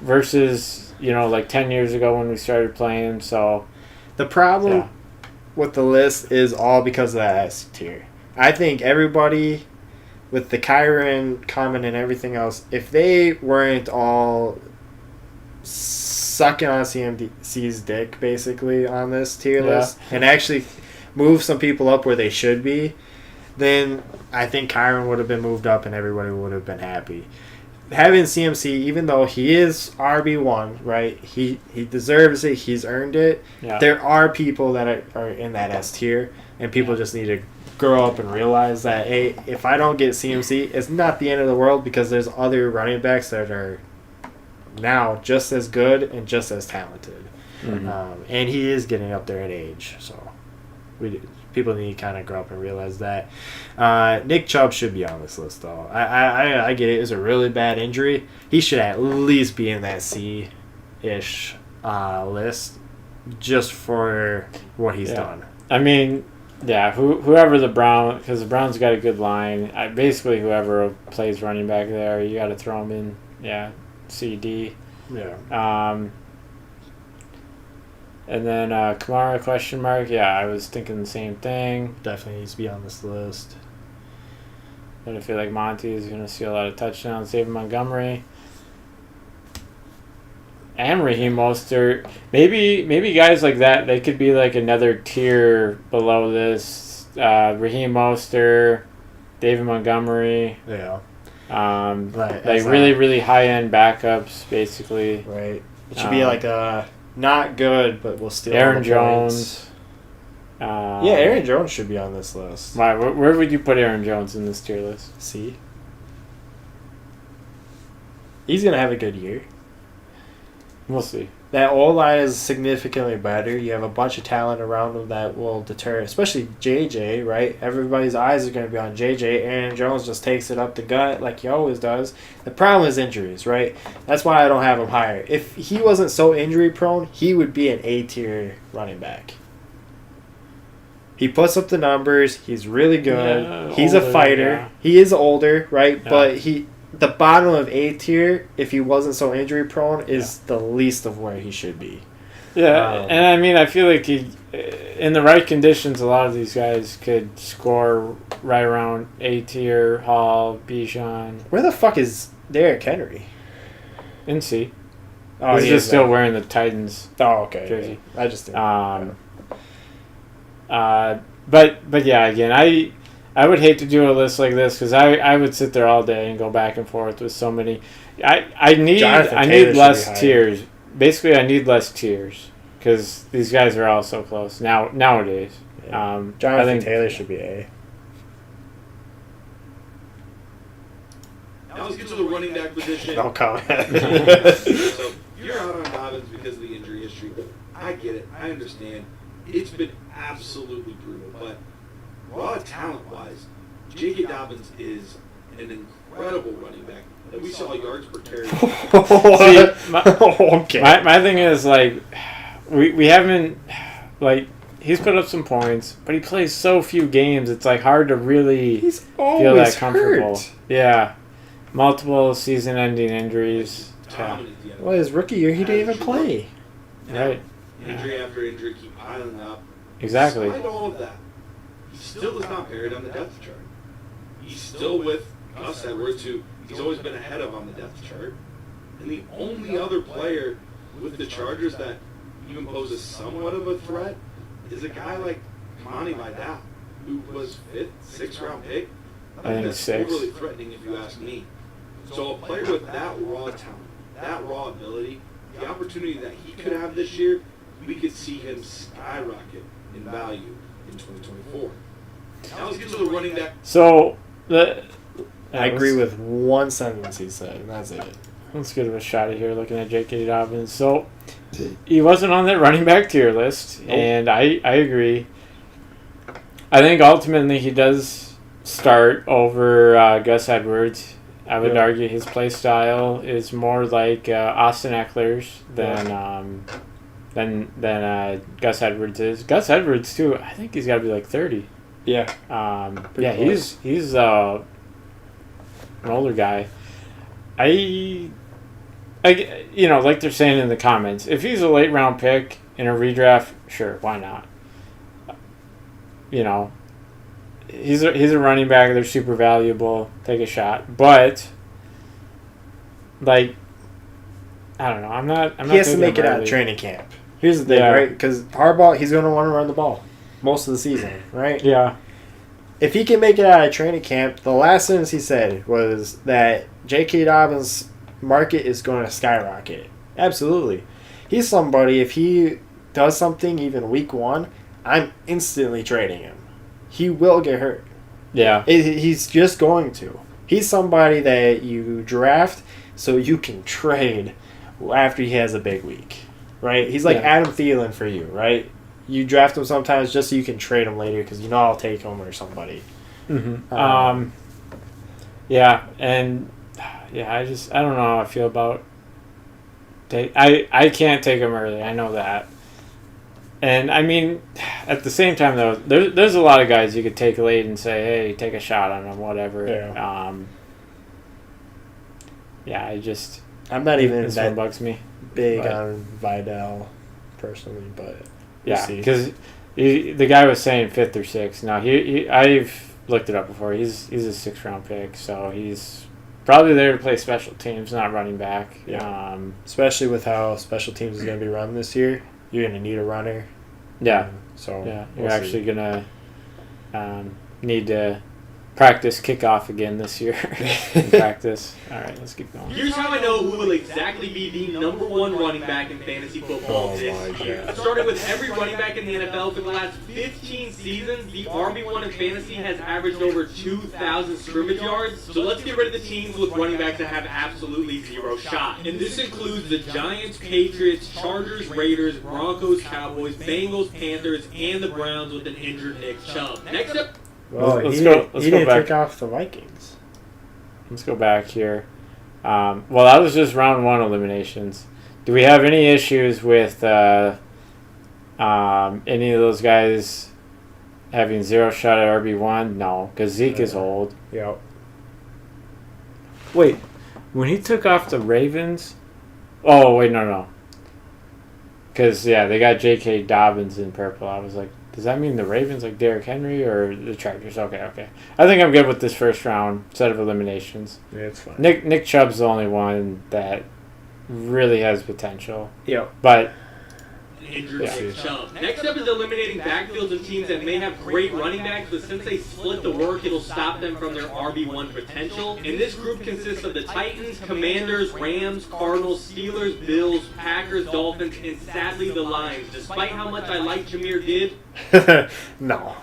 versus like 10 years ago when we started playing. So The problem yeah, with the list is all because of that S tier. I think everybody with the Kyron comment and everything else, if they weren't all sucking on CMC's dick basically on this tier Yeah. list and actually move some people up where they should be, then I think Kyron would have been moved up and everybody would have been happy. Having CMC, even though he is RB1, right? He deserves it. He's earned it. yeah. There are people that are in that S tier, and people just need to grow up and realize that, hey, if I don't get CMC, it's not the end of the world because there's other running backs that are now just as good and just as talented. Mhm. And he is getting up there in age, so people need to kind of grow up and realize that. Nick Chubb should be on this list, though. I get it. It was a really bad injury. He should at least be in that C-ish list just for what he's Yeah. done. I mean, yeah, whoever because the Browns got a good line. Basically, whoever plays running back there, you got to throw him in. Yeah, CD. Yeah. And then Kamara question mark. Yeah, I was thinking the same thing. Definitely needs to be on this list. But I feel like Monty is going to see a lot of touchdowns. David Montgomery. And Raheem Mostert. Maybe guys like that, they could be like another tier below this. Raheem Mostert, David Montgomery. Yeah. Like really, really high-end backups, basically. Right. It should be like a not good, but we'll still. Aaron Jones. Yeah, Aaron Jones should be on this list. Why? Where would you put Aaron Jones in this tier list? See? He's going to have a good year. We'll see. That O-line is significantly better. You have a bunch of talent around him that will deter, especially JJ, right? Everybody's eyes are going to be on JJ. Aaron Jones just takes it up the gut like he always does. The problem is injuries, right? That's why I don't have him higher. If he wasn't so injury prone, he would be an A-tier running back. He puts up the numbers. He's really good. Yeah, He's older, a fighter. yeah. He is older, right? Yeah. But the bottom of A tier, if he wasn't so injury prone, is the least of where he should be. Yeah, and I mean, I feel like in the right conditions, a lot of these guys could score right around A tier. Hall, Bijan, Where the fuck is Derrick Henry? and C. Oh, He's he just is still there. wearing the Titans Oh, okay. jersey. Yeah. I just didn't. But yeah, again, I would hate to do a list like this because I would sit there all day and go back and forth with so many. I need Jonathan Taylor need should less be higher. tiers. Basically, I need less tiers because these guys are all so close nowadays. Yeah. I Jonathan think Taylor should be A. Now let's get to the running back position. No comment. So you're out on Dobbins because of the injury history. I get it. I understand. It's been absolutely brutal. But raw talent-wise, J.K. Dobbins is an incredible running back. And we saw yards per carry. See, Okay. my thing is like we haven't like he's put up some points, but he plays so few games. It's like hard to really He's feel always that comfortable. hurt. Yeah, multiple season-ending injuries. Yeah. Dominant at the end. Well, his rookie year, he didn't even play. Right. Injury after injury keep piling up. Exactly. Despite all of that, he still does not buried on the depth chart. He's still with Gus Edwards, who he's always been ahead of on the depth chart. And the only other player with the Chargers that even poses somewhat of a threat is a guy like Kamani Vidal, who was 5th, 6th round pick. I think that's 6. overly threatening if you ask me. So a player with that raw talent, that raw ability, the opportunity that he could have this year, we could see him skyrocket in value in 2024. Now let's get to the running back. So I agree with one sentence he said, and that's it. Let's give it a shot at here looking at J.K. Dobbins. So he wasn't on that running back tier list, and I agree. I think ultimately he does start over Gus Edwards. I would argue his play style is more like Austin Eckler's than Gus Edwards is. Gus Edwards too. I think he's got to be like 30. Yeah. Yeah, close. he's an older guy. I like they're saying in the comments, if he's a late round pick in a redraft, sure, why not? He's a running back. They're super valuable. Take a shot, but like, I don't know. I'm not. He has to taking make him it out early. of training camp. Here's the thing, Yeah. right? Because Harbaugh, he's going to want to run the ball most of the season, right? Yeah, If he can make it out of training camp, the last sentence he said was that J.K. Dobbins' market is going to skyrocket. Absolutely. He's somebody, if he does something even week 1, I'm instantly trading him. He will get hurt. yeah, He's just going to. He's somebody that you draft so you can trade after he has a big week, right? He's like Yeah. Adam Thielen for you, right? You draft him sometimes just so you can trade him later because I'll take him or somebody. Mm-hmm. Yeah, and yeah, I don't know how I feel about I can't take him early. I know that. And I mean, at the same time though, there's a lot of guys you could take late and say, hey, take a shot on them, whatever. Yeah. I'm not even this one that bugs me. big but- on Vidal personally, but we'll Yeah, see. because the guy was saying 5th or 6th. Now I've looked it up before. He's a 6th round pick, so he's probably there to play special teams, not running back. Yeah. Especially with how special teams is going to be run this year, you're going to need a runner. Yeah. So Yeah, we'll you're see. actually gonna need to practice kickoff again this year. In practice. All right, let's keep going. Here's how I know who will exactly be the number 1 running back in fantasy football Oh this my year. God. Starting with every running back in the NFL for the last 15 seasons, the RB1 in fantasy has averaged over 2,000 scrimmage yards. So let's get rid of the teams with running backs that have absolutely zero shot. And this includes the Giants, Patriots, Chargers, Raiders, Broncos, Cowboys, Bengals, Panthers, and the Browns with an injured Nick Chubb. Next up, Well, Let's he go- didn't, let's he go didn't back. take off the Vikings. Let's go back here. Well, that was just round 1 eliminations. Do we have any issues with any of those guys having 0 shot at RB1? No, because Zeke is old. Yep. Wait, when he took off the Ravens? Oh, wait, no. Because, yeah, they got J.K. Dobbins in purple. I was like, Does that mean the Ravens like Derrick Henry or the Chargers? Okay. I think I'm good with this first round set of eliminations. Yeah, it's fine. Nick Chubb's the only one that really has potential. Yep. But Injured Yeah. Nick Chubb. Next up is eliminating backfields and teams that may have great running backs, but since they split the work, it'll stop them from their RB1 potential. And this group consists of the Titans, Commanders, Rams, Cardinals, Steelers, Bills, Packers, Dolphins, and sadly the Lions. Despite how much I like Jameer Gibbs, No.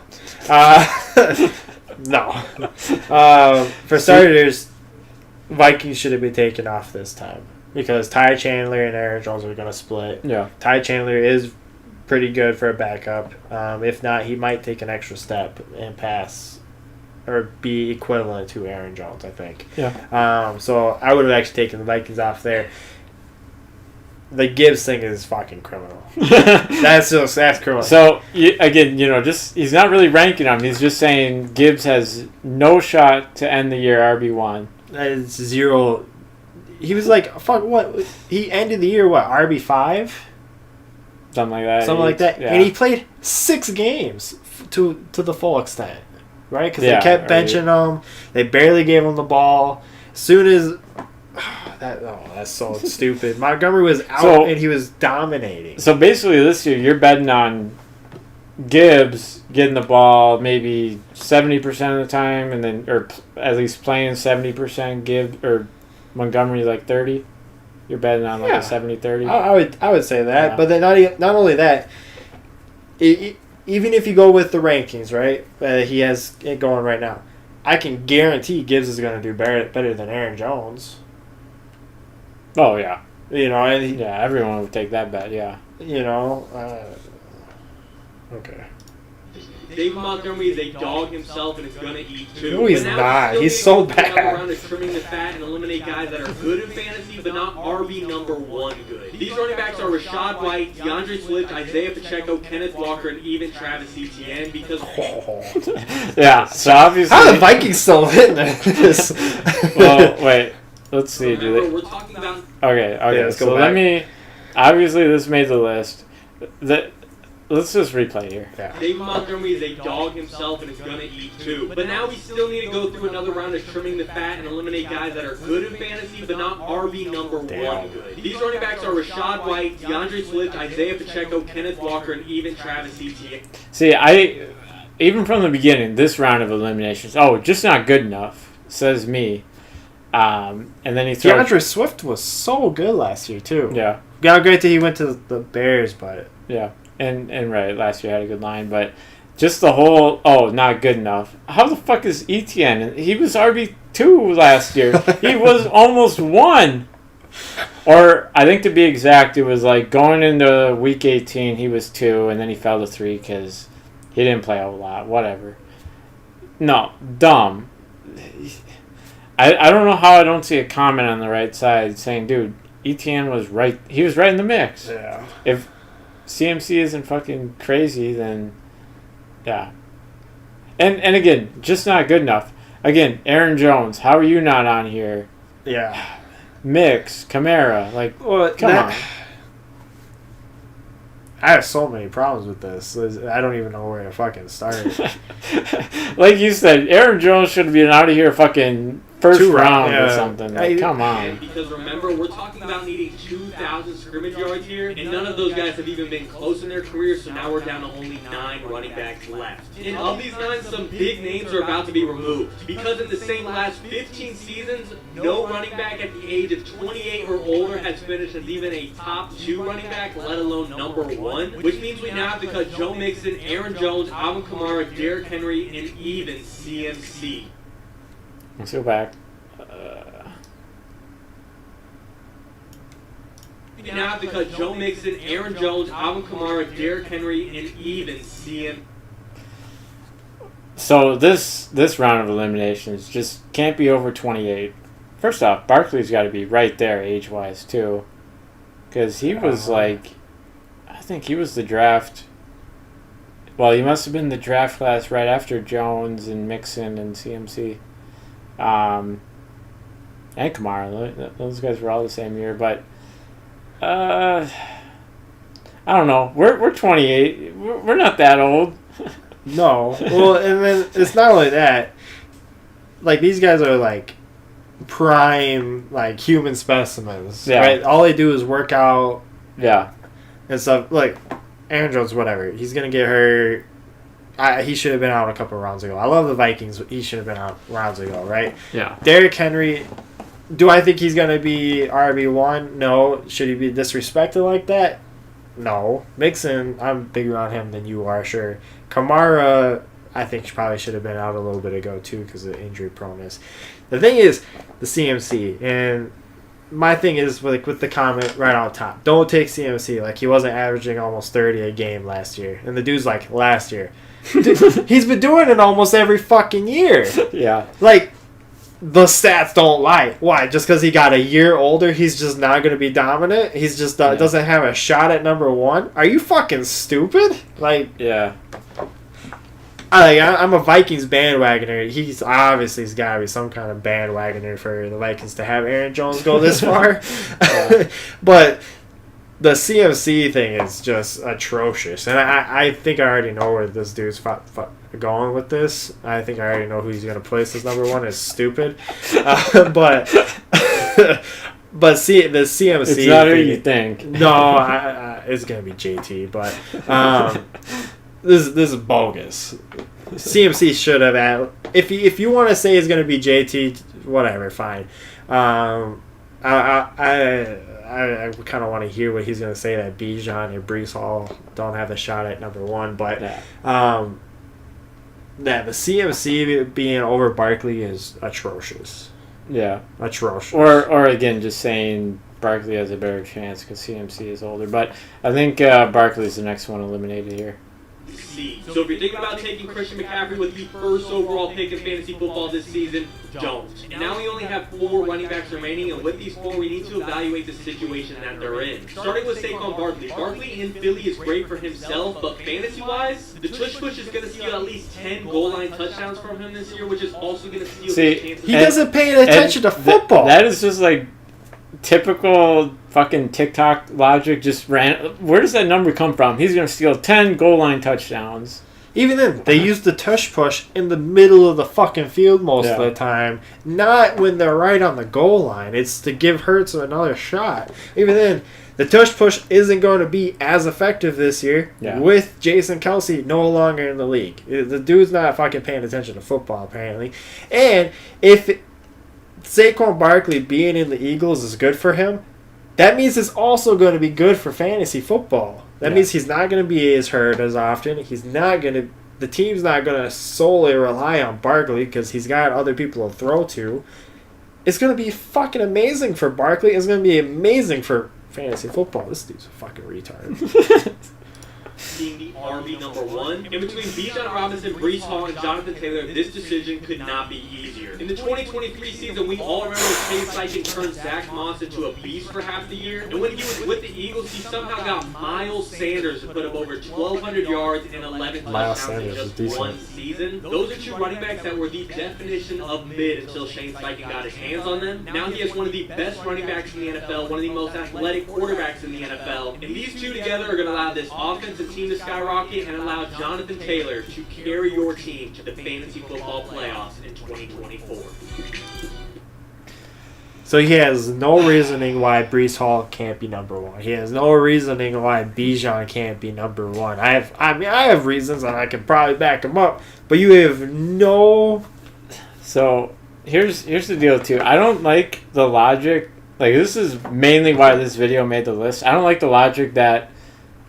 No. For starters, Vikings should have been taken off this time because Ty Chandler and Aaron Jones are going to split. yeah. Ty Chandler is pretty good for a backup. If not, he might take an extra step and pass or be equivalent to Aaron Jones, I think. Yeah. So I would have actually taken the Vikings off there. The Gibbs thing is fucking criminal. That's criminal. So again, he's not really ranking him. He's just saying Gibbs has no shot to end the year RB1. It's zero. He was like, fuck, what? He ended the year, what, RB5? Something like that. Something like that. Yeah. And he played 6 games to the full extent, right? Because Yeah, they kept benching him. They barely gave him the ball. As soon as... that's so stupid. Montgomery was out and he was dominating. So basically this year you're betting on Gibbs getting the ball maybe 70% of the time, and then or at least playing 70%. Gibbs or Montgomery like 30. You're betting on like a 70-30. I would say that, Yeah. but then not only that, even if you go with the rankings, right? He has it going right now. I can guarantee Gibbs is going to do better than Aaron Jones. Oh yeah, And yeah. Everyone would take that bet. Yeah. Okay. David Montgomery is a dog himself and is going to eat too. No, he's But now not. still He's need so to go through another bad. round of trimming the fat and eliminate guys that are good in fantasy, but not RB number 1 good. These running backs are Rashad White, DeAndre Swift, Isaiah Pacheco, Kenneth Walker, and even Travis Etienne because Yeah. So obviously. How are the Vikings still hitting this? Well, wait. Let's see. Do remember, they? we're talking about Okay. let's go So back. let me. Obviously, this made the list. Let's just replay here. Yeah. David Montgomery is a dog himself and is going to eat too. But now we still need to go through another round of trimming the fat and eliminate guys that are good in fantasy, but not RB number 1 good. These running backs are Rashad White, DeAndre Swift, Isaiah Pacheco, Kenneth Walker, and even Travis Etienne. See, even from the beginning, this round of eliminations, just not good enough, says me. And then he throws. DeAndre Swift was so good last year too. Yeah, Got great that he went to the Bears, but yeah, and right, last year had a good line, but just the whole not good enough. How the fuck is Etienne? He was RB2 last year. He was almost 1. Or I think to be exact, it was like going into week 18, he was 2, and then he fell to 3 because he didn't play a whole lot. Whatever. No, dumb. I don't know how I don't see a comment on the right side saying, dude, Etienne was right. He was right in the mix. yeah. If CMC isn't fucking crazy, then yeah. And again, just not good enough. Again, Aaron Jones, how are you not on here? Yeah. Mix, Kamara, like, come on. I have so many problems with this. I don't even know where to fucking start. Like you said, Aaron Jones should be out of here fucking first round or yeah. something. Like, come on. Because remember, we're talking about needing 2,000 scrimmage yards here, and none of those guys have even been close in their career, so now we're down to only 9 running backs left. And of these 9, some big names are about to be removed. Because in the same last 15 seasons, no running back at the age of 28 or older has finished as even a top 2 running back, let alone number 1, which means we now have to cut Joe Mixon, Aaron Jones, Alvin Kamara, Derrick Henry, and even CMC. Let's go back. We now have to cut Joe Mixon, Aaron Jones, Alvin Kamara, Derrick Henry, and even CM. So this round of eliminations just can't be over 28. First off, Barkley's got to be right there age-wise too, because he was like, I think he was the draft. Well, he must have been the draft class right after Jones and Mixon and CMC, and Kamara. Those guys were all the same year, but I don't know. We're 28. We're not that old. No. Well, and then it's not only that. Like, these guys are, like, prime, like, human specimens. Yeah. Right? All they do is work out Yeah. and stuff. Like, Aaron Jones, whatever. He's going to get hurt. He should have been out a couple rounds ago. I love the Vikings. He should have been out rounds ago, right? Yeah. Derrick Henry, do I think he's going to be RB1? No. Should he be disrespected like that? No. Mixon, I'm bigger on him than you are, sure. Kamara, I think probably should have been out a little bit ago, too, because of injury proneness. The thing is, the CMC, and my thing is, like, with the comment right on top, don't take CMC. Like, he wasn't averaging almost 30 a game last year. And the dude's like, last year. Dude, he's been doing it almost every fucking year. Yeah. Like, the stats don't lie. Why? Just because he got a year older, he's just not going to be dominant? He's just doesn't have a shot at number one? Are you fucking stupid? Like, Yeah. I'm a Vikings bandwagoner. He's got to be some kind of bandwagoner for the Vikings to have Aaron Jones go this far. But the CMC thing is just atrocious. And I think I already know where this dude's going with this. I think I already know who he's going to place as number one. It's stupid. But see, the CMC It's not who thing, you think. No, it's going to be JT. But this is bogus. CMC should have had. If you want to say it's going to be JT, whatever, fine. I kind of want to hear what he's going to say that Bijan and Brees Hall don't have a shot at number one, but the CMC being over Barkley is atrocious. Yeah. Atrocious. Or again, just saying Barkley has a better chance because CMC is older. But I think Barkley's the next one eliminated here. So if you're thinking about taking Christian McCaffrey with the first overall pick in fantasy football this season, don't. Now we only have 4 running backs remaining, and with these 4, we need to evaluate the situation that they're in. Starting with Saquon Barkley. Barkley in Philly is great for himself, but fantasy-wise, the tush push is going to steal at least 10 goal line touchdowns from him this year, which is also going to steal his chances. He doesn't pay attention to football. That is just like typical fucking TikTok logic. Just where does that number come from? He's going to steal 10 goal line touchdowns. Even then, they use the tush push in the middle of the fucking field most of the time, not when they're right on the goal line. It's to give Hurts another shot. Even then, the tush push isn't going to be as effective this year with Jason Kelce no longer in the league. The dude's not fucking paying attention to football, apparently. And if Saquon Barkley being in the Eagles is good for him, that means it's also going to be good for fantasy football. That means he's not going to be as hurt as often. The team's not going to solely rely on Barkley because he's got other people to throw to. It's going to be fucking amazing for Barkley. It's going to be amazing for fantasy football. This dude's a fucking retard. Being the RB number 1. In between Bijan Robinson, Brees Hall, and Jonathan Taylor, this decision could not be easier. In the 2023 season, we all remember Chase Steichen turned Zach Moss into a beast for half the year. And when he was with the Eagles, he somehow got Miles Sanders to put up over 1,200 yards and 11 touchdowns in just one season. Those are 2 running backs that were the definition of mid until Shane Steichen got his hands on them. Now he has one of the best running backs in the NFL, one of the most athletic quarterbacks in the NFL. And these 2 together are going to allow this offensive team to skyrocket and allow Jonathan Taylor to carry your team to the fantasy football playoffs in 2024. So he has no reasoning why Brees Hall can't be number 1. He has no reasoning why Bijan can't be number 1. I have reasons and I can probably back them up, but you have no. So here's the deal too. I don't like the logic. Like, this is mainly why this video made the list. I don't like the logic that,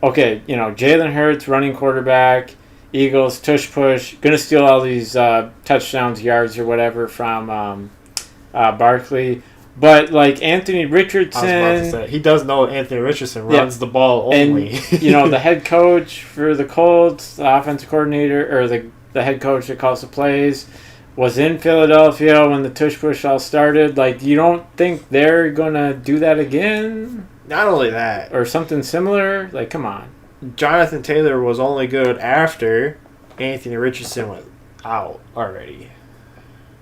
okay, Jalen Hurts, running quarterback, Eagles, tush push, going to steal all these touchdowns, yards, or whatever from Barkley. But, like, Anthony Richardson... I was about to say, he does know Anthony Richardson runs the ball only. And, the head coach for the Colts, the offensive coordinator, or the head coach that calls the plays, was in Philadelphia when the tush push all started. Like, you don't think they're going to do that again? Not only that. Or something similar? Like, come on. Jonathan Taylor was only good after Anthony Richardson went out already.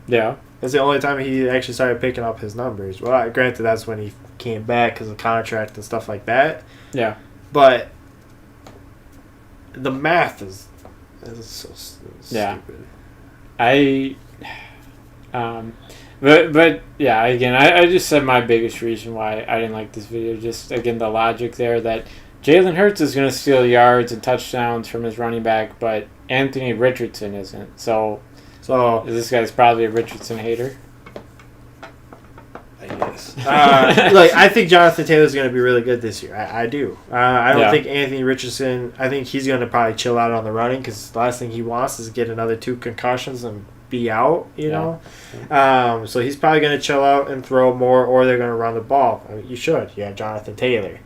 Yeah. That's the only time he actually started picking up his numbers. Well, granted, that's when he came back because of contract and stuff like that. Yeah. But the math is so Yeah. stupid. But yeah, again, I just said my biggest reason why I didn't like this video. Just again, the logic there that Jalen Hurts is going to steal yards and touchdowns from his running back, but Anthony Richardson isn't. So this guy's probably a Richardson hater. I guess. Like, I think Jonathan Taylor's going to be really good this year. I do. I don't think Anthony Richardson. I think he's going to probably chill out on the running because the last thing he wants is get another 2 concussions and be out. You know. So he's probably going to chill out and throw more, or they're going to run the ball. I mean, you should. You have Jonathan Taylor.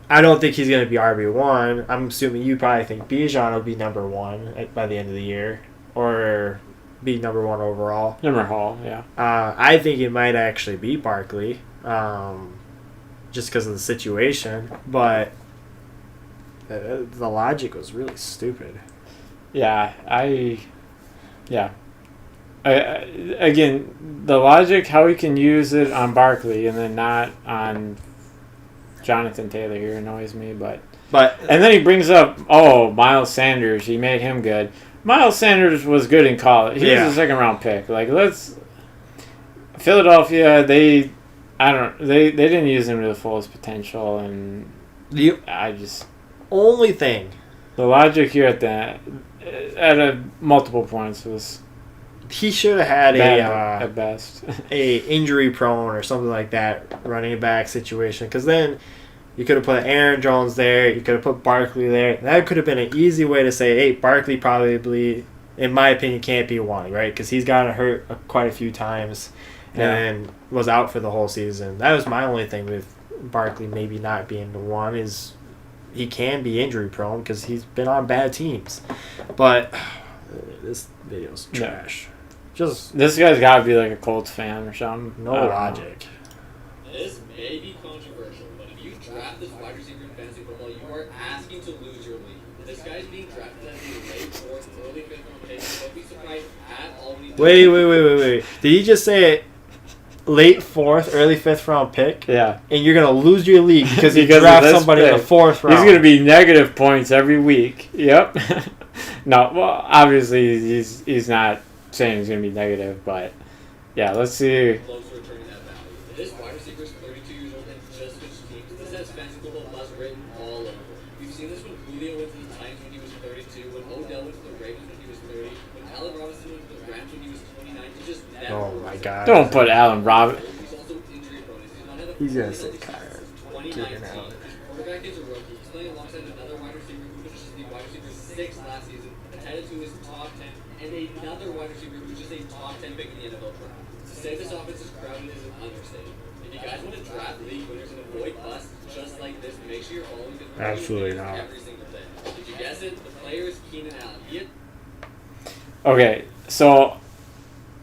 I don't think he's going to be RB1. I'm assuming you probably think Bijan will be number 1 by the end of the year, or be number 1 overall. Number Hall, yeah. I think it might actually be Barkley, just because of the situation. But the logic was really stupid. Yeah, again, the logic, how he can use it on Barkley and then not on Jonathan Taylor here annoys me, but and then he brings up, Miles Sanders, he made him good. Miles Sanders was good in college. He was a second round pick. Like, Philadelphia, they didn't use him to the fullest potential, and only thing, the logic here at multiple points was he should have had at best a injury prone or something like that running back situation, because then you could have put Aaron Jones there, you could have put Barkley there. That could have been an easy way to say, hey, Barkley probably, in my opinion, can't be 1, right? Because he's gotten hurt quite a few times and was out for the whole season. That was my only thing with Barkley maybe not being the 1, is he can be injury prone because he's been on bad teams. But this video's trash. Just this guy's got to be like a Colts fan or something. No logic. This may be controversial, but if you draft this wide receiver in fantasy football, you are asking to lose your league. This guy's being drafted as a late 4th, early 5th round pick. Don't be surprised at all when he does. Wait. Did he just say late 4th, early 5th round pick? Yeah. And you're going to lose your league because you draft somebody in the 4th round. He's going to be negative points every week. Yep. No, well, obviously he's not saying he's going to be negative, but yeah, let's see. Close to returning that value. This wide receiver is 32 years old and just switched teams. This has fantasy football plus written all over. We've seen this when Julio went to the Titans when he was 32, when Odell went to the Ravens when he was 30, when Allen Robinson went to the Rams when he was 29. He just never. Oh my God! Don't put Allen Robinson. He's also injury prone. He's gonna say Kyler. 2019. His quarterback is a rookie. He's playing alongside another wide receiver who finishes the wide receiver 6 last season, headed to his top 10, and another wide receiver who's just a top 10 pick in the NFL draft. To say this offense is crowded is an understatement. If you guys want to draft league winners and avoid busts just like this, make sure you're following this Absolutely not. every single day. Did you guess it? The player is Keenan Allen. Okay, so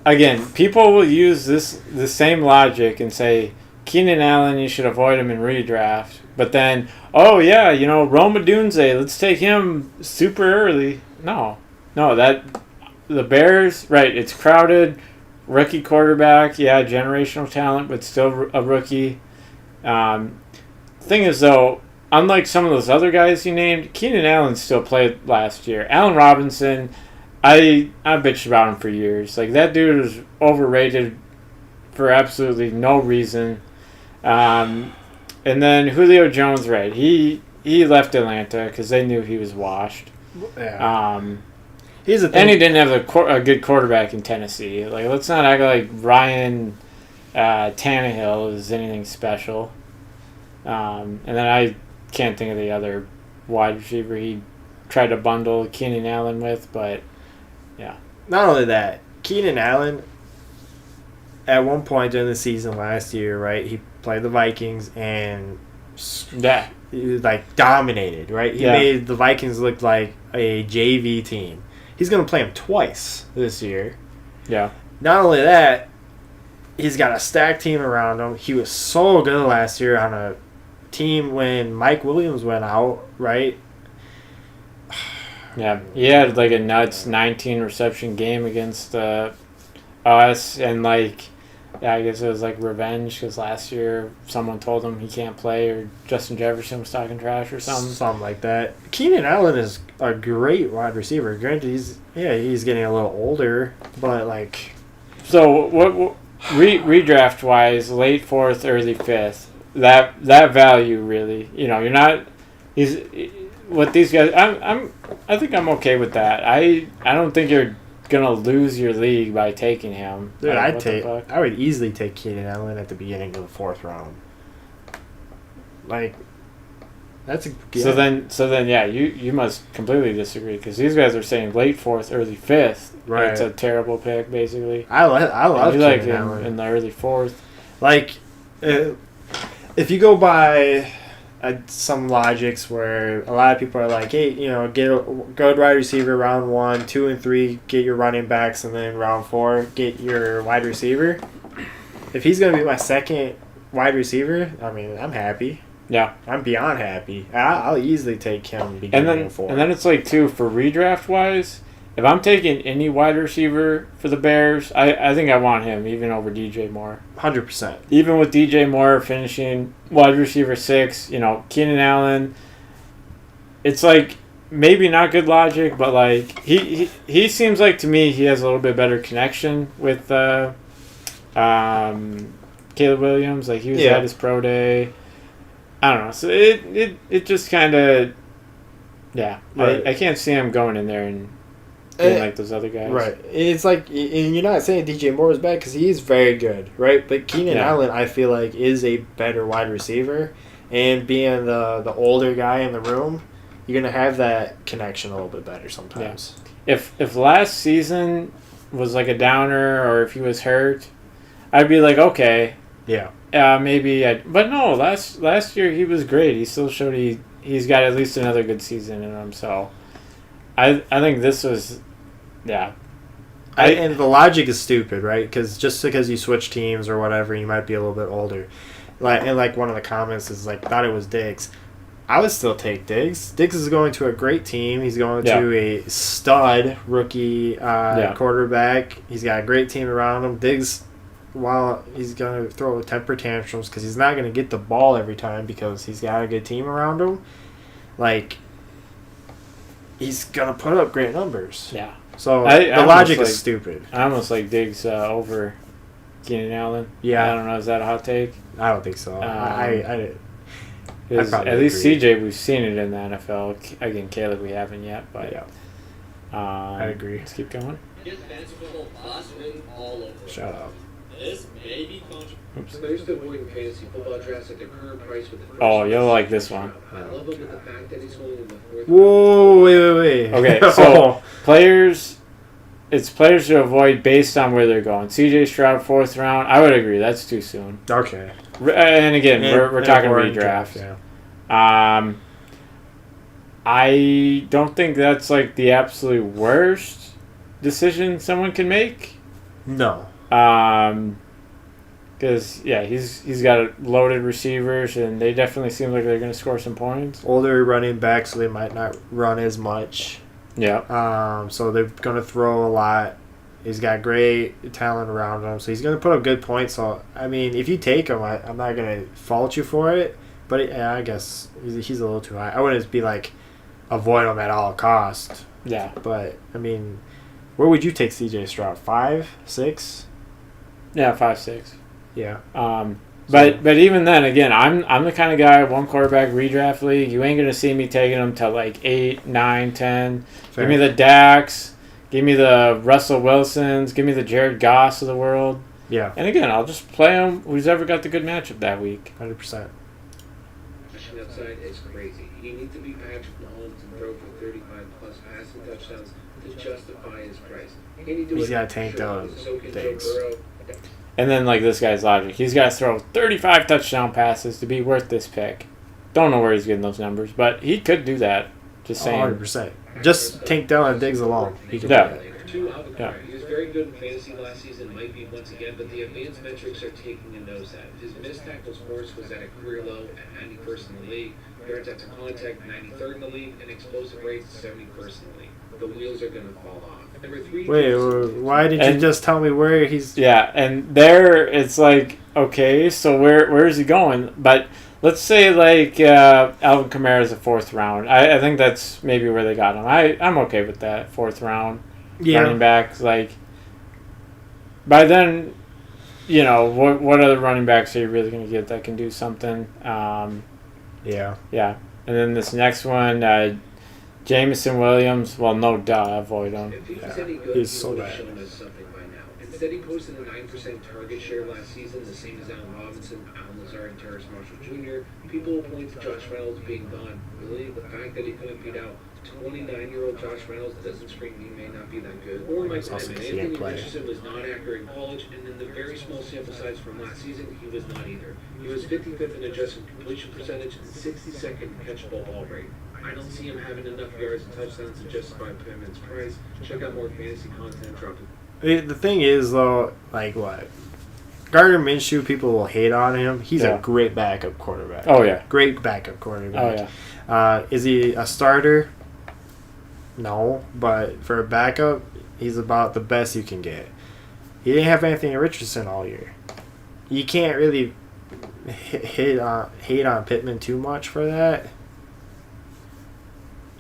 again, people will use the same logic and say Keenan Allen, you should avoid him in redraft. But then, Rome Odunze, let's take him super early. No, that the Bears, right? It's crowded, rookie quarterback, generational talent, but still a rookie. Thing is, though, unlike some of those other guys you named, Keenan Allen still played last year. Allen Robinson, I bitched about him for years. Like, that dude is overrated for absolutely no reason. And then Julio Jones, right? He left Atlanta because they knew he was washed. Yeah. He's and he didn't have a good quarterback in Tennessee. Like, let's not act like Ryan Tannehill is anything special. And then I can't think of the other wide receiver he tried to bundle Keenan Allen with, but yeah. Not only that, Keenan Allen, at one point during the season last year, right, he played the Vikings and he dominated, right? He made the Vikings look like a JV team. He's going to play him twice this year. Yeah. Not only that, he's got a stacked team around him. He was so good last year on a team when Mike Williams went out, right? Yeah, he had like a nuts 19 reception game against us, and like Yeah, I guess it was like revenge because last year someone told him he can't play, or Justin Jefferson was talking trash or something. Something like that. Keenan Allen is a great wide receiver. Granted, he's getting a little older, but like, So what redraft wise, late 4th, early 5th, that value really, you're not. He's what these guys. I think I'm okay with that. I don't think you're gonna lose your league by taking him. dude, Like, I would easily take Keenan Allen at the beginning of the 4th round. Like, that's a So then, yeah, you must completely disagree because these guys are saying late 4th, early 5th. Right. It's a terrible pick, basically. I love You Keenan like him Allen. in the early 4th. Like, if you go by some logics where a lot of people are like, hey, get a good wide receiver round 1, 2, and 3, get your running backs, and then round 4, get your wide receiver. If he's gonna be my second wide receiver, I mean, I'm happy. Yeah. I'm beyond happy. I'll easily take him beginning of 4. And then it's like, too, for redraft wise, if I'm taking any wide receiver for the Bears, I think I want him even over DJ Moore. 100%. Even with DJ Moore finishing wide receiver 6, Keenan Allen, it's like maybe not good logic, but like he seems like to me he has a little bit better connection with Caleb Williams. Like he was at his pro day. I don't know. So it just kind of, yeah. Right. I can't see him going in there and being like those other guys. Right. It's like, and you're not saying DJ Moore is bad because he is very good, right? But Keenan Allen, I feel like, is a better wide receiver. And being the older guy in the room, you're going to have that connection a little bit better sometimes. Yeah. If last season was like a downer or if he was hurt, I'd be like, okay. Yeah. Maybe. But no, last year he was great. He still showed he's got at least another good season in him. So I think this was, yeah. And the logic is stupid, right? Because just because you switch teams or whatever, you might be a little bit older. Like one of the comments is like, thought it was Diggs. I would still take Diggs. Diggs is going to a great team. He's going to a stud rookie quarterback. He's got a great team around him. Diggs, while he's going to throw temper tantrums because he's not going to get the ball every time because he's got a good team around him, like, he's going to put up great numbers. Yeah. So the logic is stupid. I almost like Diggs over Keenan Allen. Yeah. I don't know. Is that a hot take? I don't think so. At least CJ, we've seen it in the NFL. Again, Caleb, we haven't yet. But yeah. I agree. Let's keep going. Shut up. This may be controversial. Oops. Players to avoid in fantasy football drafts at their current price with the first. Oh, you'll like this one. I love him with the fact that he's going in the 4th. Whoa, wait. Okay, so players to avoid based on where they're going. CJ Stroud, 4th round. I would agree. That's too soon. Okay. And again, we're talking redraft. Yeah. I don't think that's like the absolute worst decision someone can make. No. Because he's got loaded receivers, and they definitely seem like they're going to score some points. Older running back, so they might not run as much. Yeah. So they're going to throw a lot. He's got great talent around him, so he's going to put up good points. So I mean, if you take him, I'm not going to fault you for it. But I guess he's a little too high. I wouldn't be like avoid him at all cost. Yeah. But I mean, where would you take CJ Stroud? 5, 6? Yeah, 5, 6. Yeah. But even then, again, I'm the kind of guy, one quarterback redraft league. You ain't gonna see me taking them to like 8, 9, 10. Fair. Give me the Dax. Give me the Russell Wilsons. Give me the Jared Goss of the world. Yeah. And again, I'll just play them. Who's ever got the good matchup that week? 100%. Outside is crazy. You need to be Patrick Mahomes and throw for 35 plus passing touchdowns to justify his price. He's got to tank down Diggs. And then like this guy's logic, he's got to throw 35 touchdown passes to be worth this pick. Don't know where he's getting those numbers, but he could do that. Just saying. 100%. Just tank down Diggs alone. He could Yeah. do that. Yeah. He was very good in fantasy last season, might be once again, but the advanced metrics are taking a nosedive. His missed tackles force was at a career low at 91st in the league, yards after contact 93rd in the league, and explosive rates 71st in the league. The wheels are going to fall off. Number 3. Wait, why did you And- just tell me where he's? Yeah, and there it's like, okay, so where is he going? But let's say like Alvin Kamara is a 4th round. I think that's maybe where they got him. I'm okay with that 4th round running back. Like by then, you know what other running backs are you really going to get that can do something? Yeah. Yeah, and then this next one, Jameson Williams. Well, no duh, avoid him. If he was any good, He's he so would have bad. shown us something by now. Instead, he posted a 9% target share last season, the same as Allen Robinson, Alan Lazard, and Terrace Marshall Jr. People will point to Josh Reynolds being gone. Really, the fact that he couldn't beat out 29-year-old Josh Reynolds doesn't scream he may not be that good. Or Mike also Evans. because he didn't Anthony play. Richardson was not accurate in college, and in the very small sample size from last season, he was not either. He was 55th in adjusted completion percentage and 62nd in catchable ball rate. I don't see him having enough yards and touchdowns to justify Pittman's price. Check out more fantasy content dropping. The thing is, though, like what? Gardner Minshew, people will hate on him. He's Yeah. a great backup quarterback. Oh yeah. Great backup quarterback. Oh yeah. Is he a starter? No, but for a backup, he's about the best you can get. He didn't have Anthony Richardson all year. You can't really hate on Pittman too much for that.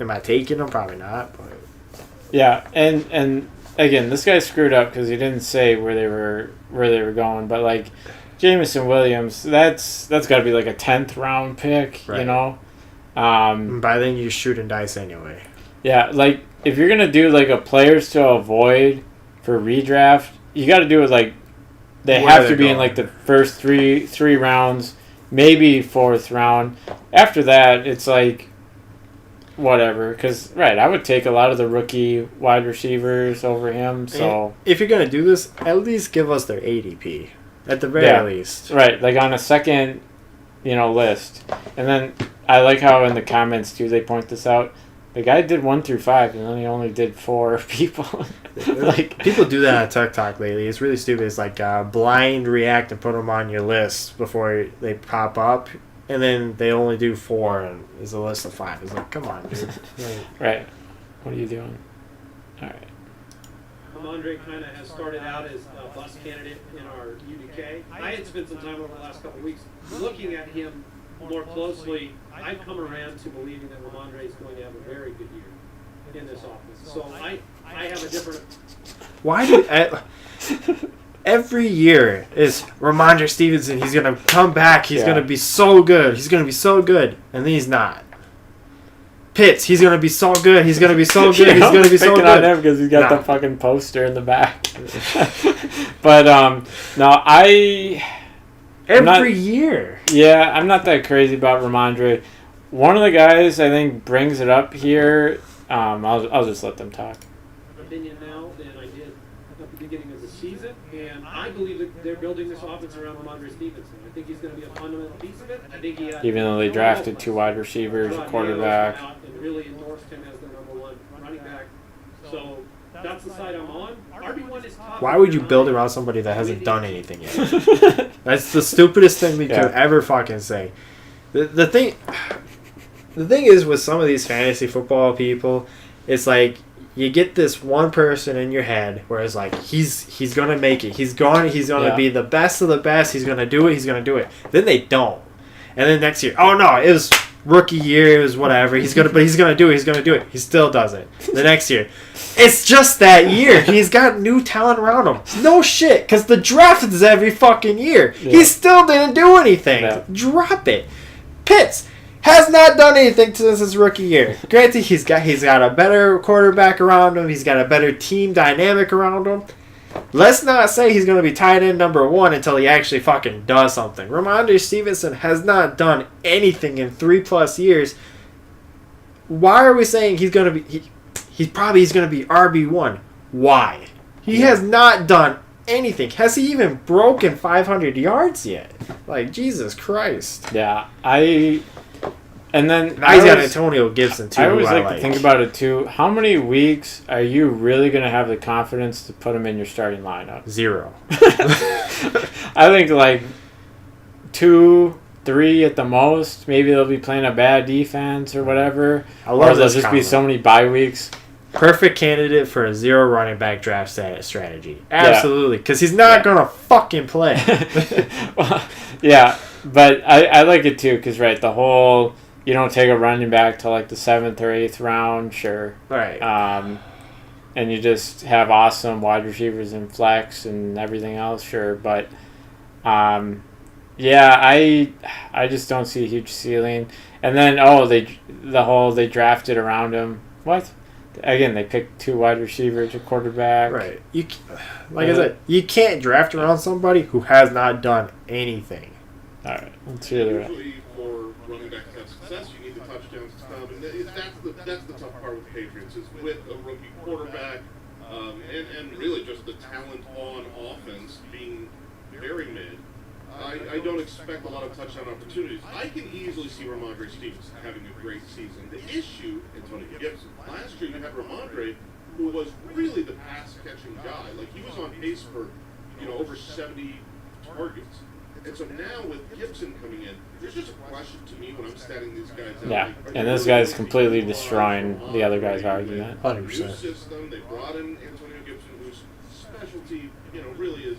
Am I taking him? Probably not. But Yeah, and again, this guy screwed up because he didn't say where they were going. But like Jameson Williams, that's got to be like a 10th round pick, you Right. know. by then you're shooting dice anyway. Yeah, like if you're gonna do like a players to avoid for redraft, you got to do it like they Where have they're to be in going. like the first three rounds, maybe 4th round. After that, it's like whatever. Because I would take a lot of the rookie wide receivers over him. So If you're gonna do this, at least give us their ADP at the very Yeah. least. like on a second, list. And then I like how in the comments too they point this out. The guy did 1 through 5, and then he only did 4 people. like People do that on TikTok lately. It's really stupid. It's like blind react and put them on your list before they pop up, and then they only do 4, and it's a list of 5. It's like, come on, dude. Like, right. What are you doing? All right. Ramondre kind of has started out as a bus candidate in our UDK. I had spent some time over the last couple of weeks looking at him more closely. I've come around to believing that Ramondre is going to have a very good year in this offense. So I have a different. why do every year is Ramondre Stevenson? He's gonna come back. He's Yeah. gonna be so good. He's gonna be so good, and then he's not. Pitts, he's gonna be so good. He's gonna be so good. He's gonna be so picking on good. him because he's got Nah. the fucking poster in the back. But no, I'm not- Every year. Yeah, I'm not that crazy about Ramondre. One of the guys I think brings it up here. I'll just let them talk. Opinion now than I did at the beginning of the season, and I believe that they're building this offense around Ramondre Stevenson. I think he's going to be a fundamental piece of it. I think he had, Even though they drafted 2 wide receivers, a Rod quarterback. Daniels went out and really endorsed him as the #1 running back. So that's the side I'm on. RB1 is top. Why would you build around somebody that hasn't done anything yet? That's the stupidest thing we Yeah. could ever fucking say. The thing is with some of these fantasy football people, it's like you get this one person in your head where it's like he's gonna make it. He's gonna Yeah. be the best of the best. He's gonna do it. He's gonna do it. Then they don't, and then next year, oh no, it was rookie year. It was whatever. He's gonna do it. He's gonna do it. He still doesn't. The next year, it's just that year. He's got new talent around him. No shit, because the draft is every fucking year. Yeah. He still didn't do anything. Yeah. Drop it. Pitts has not done anything since his rookie year. Granted, he's got a better quarterback around him. He's got a better team dynamic around him. Let's not say he's going to be tight end #1 until he actually fucking does something. Ramondre Stevenson has not done anything in 3+ years. Why are we saying he's going to be? He's going to be RB1. Why? He has not done anything. Has he even broken 500 yards yet? Like, Jesus Christ. Yeah, and then Now he's got Antonio Gibson too. I always who like to think about it too. How many weeks are you really going to have the confidence to put him in your starting lineup? 0. I think like 2, 3 at the most. Maybe they'll be playing a bad defense or whatever. I Or love there'll this just be comment. so many bye weeks. perfect candidate for a zero running back draft strategy. Absolutely, because he's not gonna fucking play. Well, yeah, but I like it too because the whole you don't take a running back till like the 7th or 8th round, sure. Right. And you just have awesome wide receivers and flex and everything else, sure. But yeah, I just don't see a huge ceiling. And then they drafted around him. What? Again, they picked 2 wide receivers, a quarterback. Right. I said, you can't draft around somebody who has not done anything. All right, let's hear the rest. Usually for running back to have success, you need the touchdowns to come, and that's the tough part with the Patriots is with a rookie quarterback, and really just the talent on offense being very mid. I don't expect a lot of touchdown opportunities. I can easily see Ramondre Stevenson having a great season. The issue, Antonio Gibson. Last year you had Ramondre, who was really the pass-catching guy. Like, he was on pace for, over 70 targets. And so now with Gibson coming in, there's just a question to me when I'm statting these guys out. Yeah, like, and this guy's completely destroying the other guy's argument. 100%. New system. They brought in Antonio Gibson, whose specialty, really is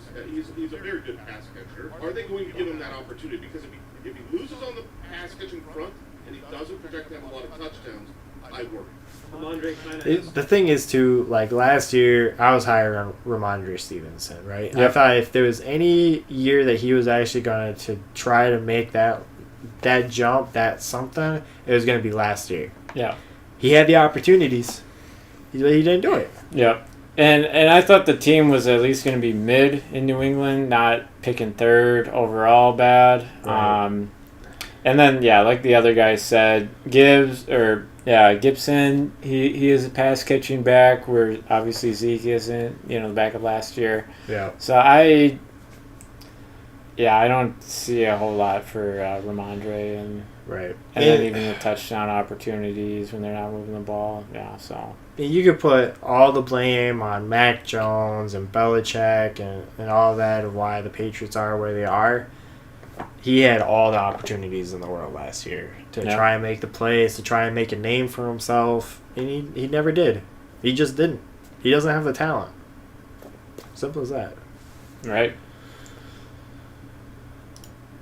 he's a very good pass catcher. Are they going to give him that opportunity? Because if he loses on the pass catching front and he doesn't project to have a lot of touchdowns, I worry. Ramondre kind of. The thing is, too, like last year, I was higher on Ramondre Stevenson, right? And I Yep. thought if there was any year that he was actually going to try to make that jump, that something, it was going to be last year. Yeah. He had the opportunities. He didn't do it. Yep. And I thought the team was at least going to be mid in New England, not picking 3rd overall bad. Right. And then, yeah, like the other guy said, Gibson, he is a pass-catching back, where obviously Zeke isn't, the back of last year. Yeah. So I don't see a whole lot for Ramondre, and Right. then even the touchdown opportunities when they're not moving the ball. Yeah, so. You could put all the blame on Mac Jones and Belichick and all that of why the Patriots are where they are. He had all the opportunities in the world last year to try and make the plays, to try and make a name for himself, and he never did. He just didn't. He doesn't have the talent. Simple as that. Right.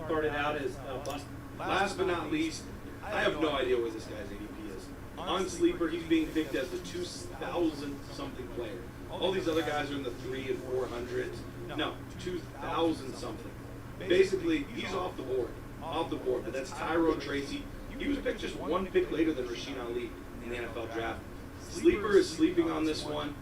Started out as a bust. Last but not least, I have no idea what this guy's ADP is. On Sleeper, he's being picked as the 2,000 something player. All these other guys are in the 300 and 400s. No, 2,000 something. Basically, he's off the board. But that's Tyrone Tracy. He was picked just 1 pick later than Rasheen Ali in the NFL draft. Sleeper is sleeping on this one,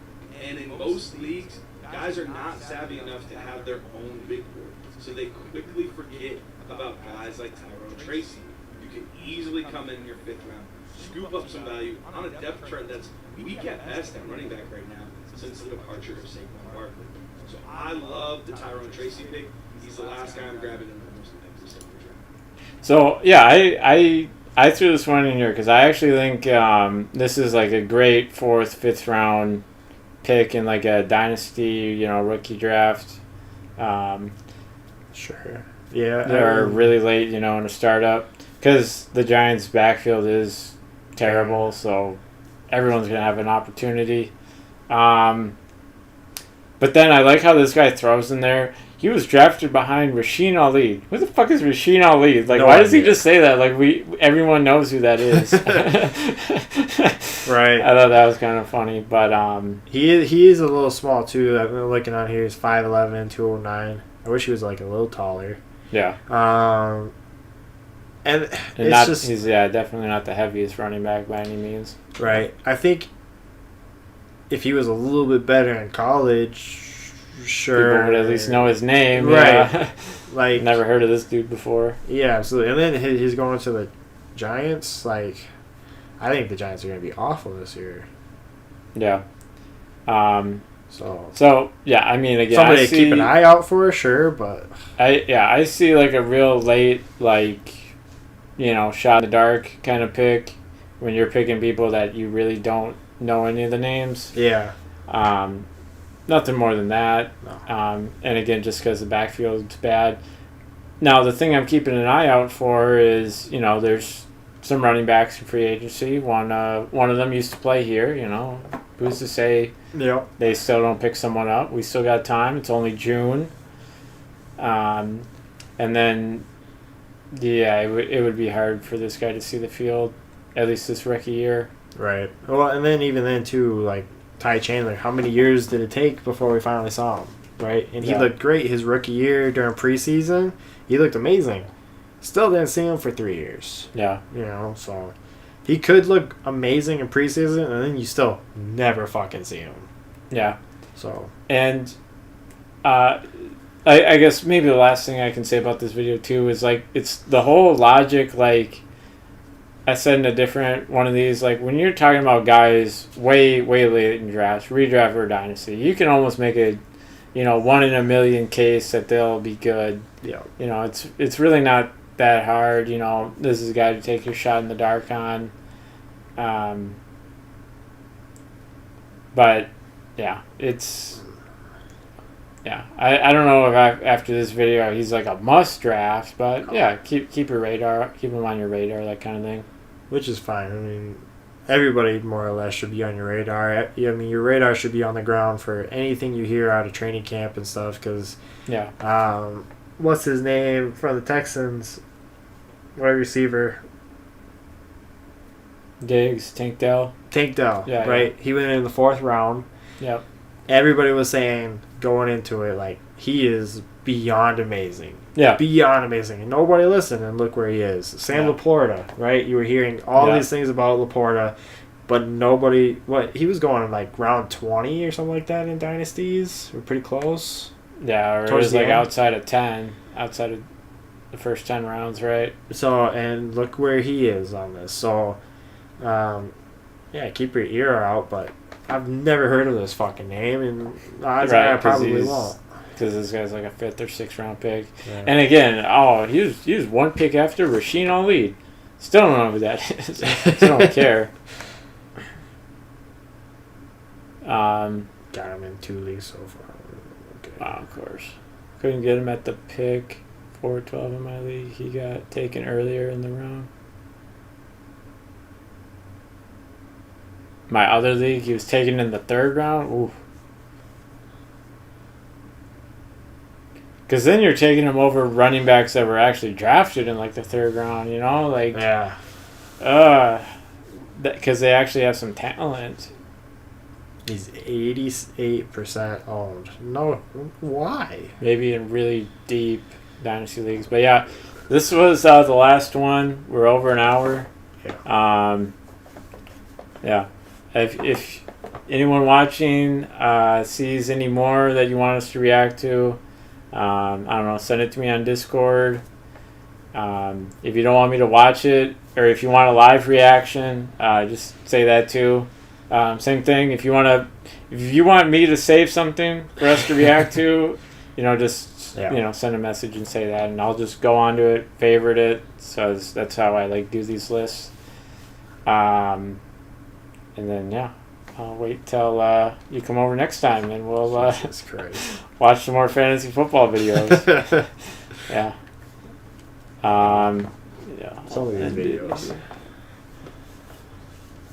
and in most leagues, guys are not savvy enough to have their own big board. So they quickly forget about guys like Tyrone Tracy. You can easily come in your 5th round, scoop up some value on a depth chart that's weak at best at running back right now since the departure of Saquon Barkley. So I love the Tyrone Tracy pick. He's the last guy I'm grabbing in almost every single draft. So, yeah, I threw this one in here because I actually think this is like a great 4th, 5th round pick in like a dynasty, rookie draft. Sure. Yeah. They're really late, in a startup because the Giants' backfield is terrible, so everyone's going to have an opportunity. But then I like how this guy throws in there. He was drafted behind Rasheen Ali. Who the fuck is Rasheen Ali? Like, why does he just say that? Like, everyone knows who that is. Right. I thought that was kind of funny, but he is a little small too. I've been looking on here. He's 5'11", 209. I wish he was like a little taller. yeah. And it's He's definitely not the heaviest running back by any means. right. I think if he was a little bit better in college, sure, People would at least know his name. Right. Yeah. Like, Never heard of this dude before. yeah, absolutely. And then he's going to the Giants. Like, I think the Giants are going to be awful this year. Yeah. So yeah, I mean, again, somebody to keep an eye out for, sure, but I see like a real late, like, shot in the dark kind of pick when you're picking people that you really don't know any of the names. yeah. Nothing more than that. No. And again, just because the backfield's bad. Now, the thing I'm keeping an eye out for is, there's some running backs in free agency. One of them used to play here, who's to say Yep. they still don't pick someone up? We still got time. It's only June. And then, yeah, it would be hard for this guy to see the field, at least this rookie year. Right. Well, and then even then too, like Ty Chandler, how many years did it take before we finally saw him? Right, and he Yeah. looked great his rookie year during preseason. He looked amazing. Still didn't see him for 3 years. Yeah. You know, so he could look amazing in preseason, and then you still never fucking see him. Yeah. So And I guess maybe the last thing I can say about this video too is like it's the whole logic. Like I said in a different one of these, like when you're talking about guys way late in drafts, redraft or dynasty, you can almost make a 1 in a million case that they'll be good. yeah, It's really not that hard. This is a guy to take your shot in the dark on. But yeah, it's. Yeah, I don't know if after this video he's like a must draft, but yeah, keep him on your radar, that kind of thing. which is fine. I mean, everybody more or less should be on your radar. I mean, your radar should be on the ground for anything you hear out of training camp and stuff. Because Yeah, what's his name from the Texans? Wide receiver. Diggs, Tank Dell. Tank Dell, Yeah, right? He went in the 4th round. Yep. Everybody was saying going into it, like, he is beyond amazing. Yeah. Beyond amazing. And nobody listened, and look where he is. Sam Yeah. Laporta, right? You were hearing all Yeah. these things about Laporta, but nobody... He was going in, like, round 20 or something like that in Dynasties? We're pretty close. Yeah, or it Towards was the like end. outside of the first 10 rounds, right? So, and look where he is on this. So, yeah, keep your ear out, but I've never heard of this fucking name, and odds are I 'cause probably won't. Because this guy's like a 5th or 6th round pick. Yeah. And again, he was one pick after Rasheen Ali. Still don't know who that is. Still don't care. Got him in 2 leagues so far. Okay. Wow, of course. Couldn't get him at the pick 412 in my league. He got taken earlier in the round. My other league, he was taken in the 3rd round. Ooh. Because then you're taking him over running backs that were actually drafted in like the 3rd round, Like, Yeah. because they actually have some talent. He's 88% owned. No, why? Maybe in really deep dynasty leagues. But yeah, this was the last one. We're over an hour. Yeah. If anyone watching sees any more that you want us to react to, I don't know, send it to me on Discord. If you don't want me to watch it, or if you want a live reaction, just say that too. Same thing. If you want me to save something for us to react to, just send a message and say that, and I'll just go onto it, favorite it. So that's how I do these lists. And then I'll wait till you come over next time, and we'll Jesus Christ. watch some more fantasy football videos. Yeah. Some of these videos.